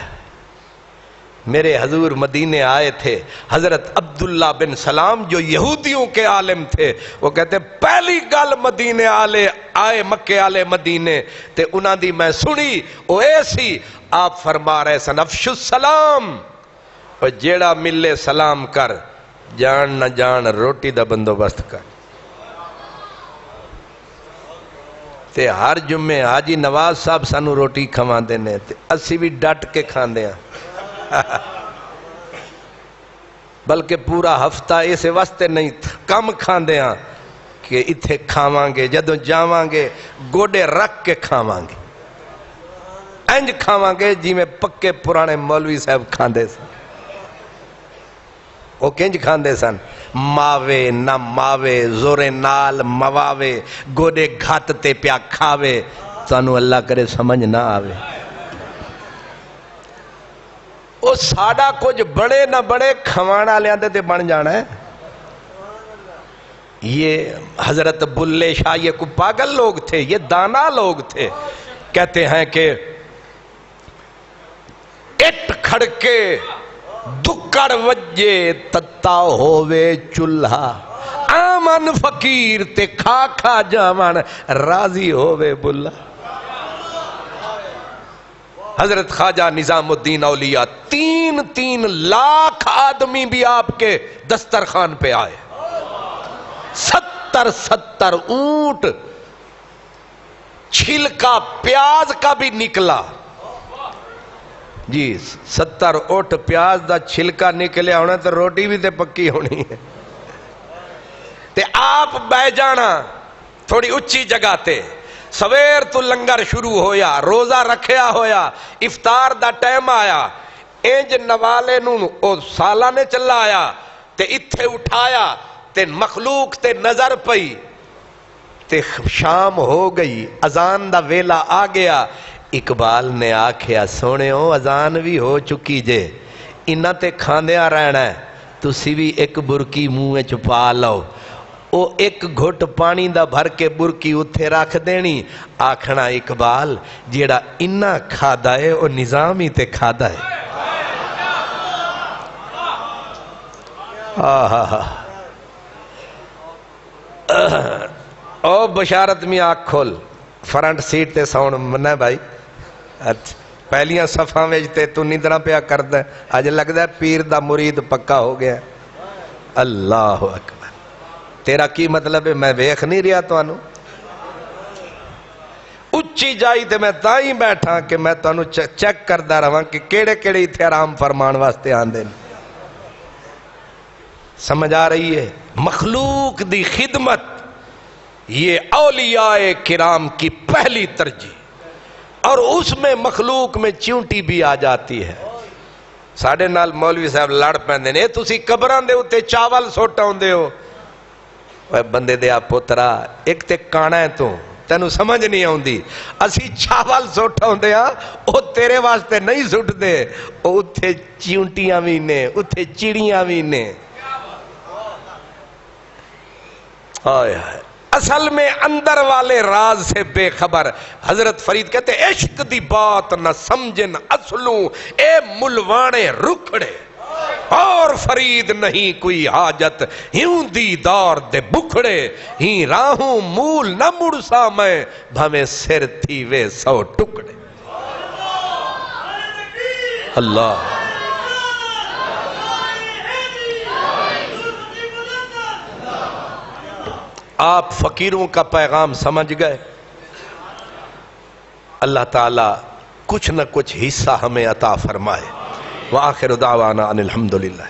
میرے حضور مدینے آئے تھے، حضرت عبداللہ بن سلام جو یہودیوں کے عالم تھے وہ کہتے پہلی گل مدینے آئے مکے آلے مدینے تے انہاں دی میں سنی او ایسی آپ فرما رہے سن افشو السلام، اور جیڑا ملے سلام کر، جان نہ جان روٹی دا بندوبست کر. تے ہر جمعے حاجی نواز صاحب سانو روٹی کھوا دینے تے اسی بھی ڈٹ کے کھاندے ہیں بلکہ پورا ہفتہ اس واسطے نہیں کم کھاندے ہیں کہ اتھے کھاواں گے، جدوں جاواں گے گوڑے رکھ کے کھاواں گے، انج کھاواں گے جی میں پکے پرانے مولوی صاحب کھاندے سن. وہ کنج کھاندے سن؟ ماوے نہ ماوے زورے نال مواوے گوڑے گھات تے پیا کھاوے. تانوں اللہ کرے سمجھ نہ آوے. وہ ساڑا کچھ بڑے نہ بڑے کھوانا لے آندے تے بن جانا ہے. یہ حضرت بلے شاہ یہ کو پاگل لوگ تھے، یہ دانا لوگ تھے. کہتے ہیں کہ اٹ کھڑکے دکڑ وجے تتا ہووے چولہا، آمن فقیر تے کھا کھا جاون راضی ہووے بلا. حضرت خواجہ نظام الدین اولیاء 3 لاکھ آدمی بھی آپ کے دسترخوان پہ آئے، 70 اونٹ، چھلکا پیاز کا بھی نکلا. جی 70 اونٹ پیاز دا چھلکا نکلے ہونا تو روٹی بھی تے پکی ہونی ہے. تے آپ بہ جانا تھوڑی اچھی جگہ تے، سویر تو لنگر شروع ہویا، روزہ رکھیا ہویا، افطار دا ٹائم آیا، انج نوالے نو او سالہ نے چلا آیا تے اتھے اٹھایا تے مخلوق تے نظر پئی تے شام ہو گئی، اذان دا ویلا آ گیا. اقبال نے آکھیا سونےو اذان بھی ہو چکی جے، انہاں تے کھاندیاں رہنا ہے، تسی بھی ایک برکی منہ چھپا لو. او ایک گھٹ پانی دا بھر کے برکی اتھے رکھ دینی، آکھنا اقبال جیڑا انہاں کھادا ہے او نظام ہی تے کھادا ہے. او بشارت میں آنکھ کھول، فرنٹ سیٹ تے ساؤن منہ بھائی، پہلیاں صفحہ ویجتے تو نیدرہ پیا کردہ، آج لگتا ہے پیر دا مرید پکا ہو گیا. اللہ اکبر. تیرا کی مطلب ہے میں ویکھ نہیں رہا تو انو اچھی جائی تے میں تائیں بیٹھا کہ میں تو انو چیک کردہ رہا کہ کیڑے کیڑے اتھے آرام فرمان واسطے آندے. سمجھ آ رہی ہے؟ مخلوق دی خدمت یہ اولیاء کرام کی پہلی ترجیح، اور اس میں مخلوق میں چونٹی بھی آ جاتی ہے. ساڑھے نال مولوی صاحب لڑ پہندے نے تسی قبران دے اتے چاول سوٹا ہوندے ہو. بندے دیا پترا ایک تے کانا ہے تو تینو سمجھ نہیں ہوندی، اسی چاول سوٹا ہوندے ہاں او تیرے واسطے نہیں سوٹ دے، او اتے چونٹیاں بھی نے، اتے چڑیاں بھی نے. اصل میں اندر والے راز سے بے خبر. حضرت فرید کہتے عشق دی بات نہ سمجھن اصلوں اے ملوانے رکھڑے، اور فرید نہیں کوئی حاجت ہیوں دیدار دے بکھڑے، ہی راہوں مول نہ مڑسا میں بھمیں سر تھی وے 100 ٹکڑے. اللہ آپ فقیروں کا پیغام سمجھ گئے. اللہ تعالیٰ کچھ نہ کچھ حصہ ہمیں عطا فرمائے. وآخر دعوانا ان الحمدللہ.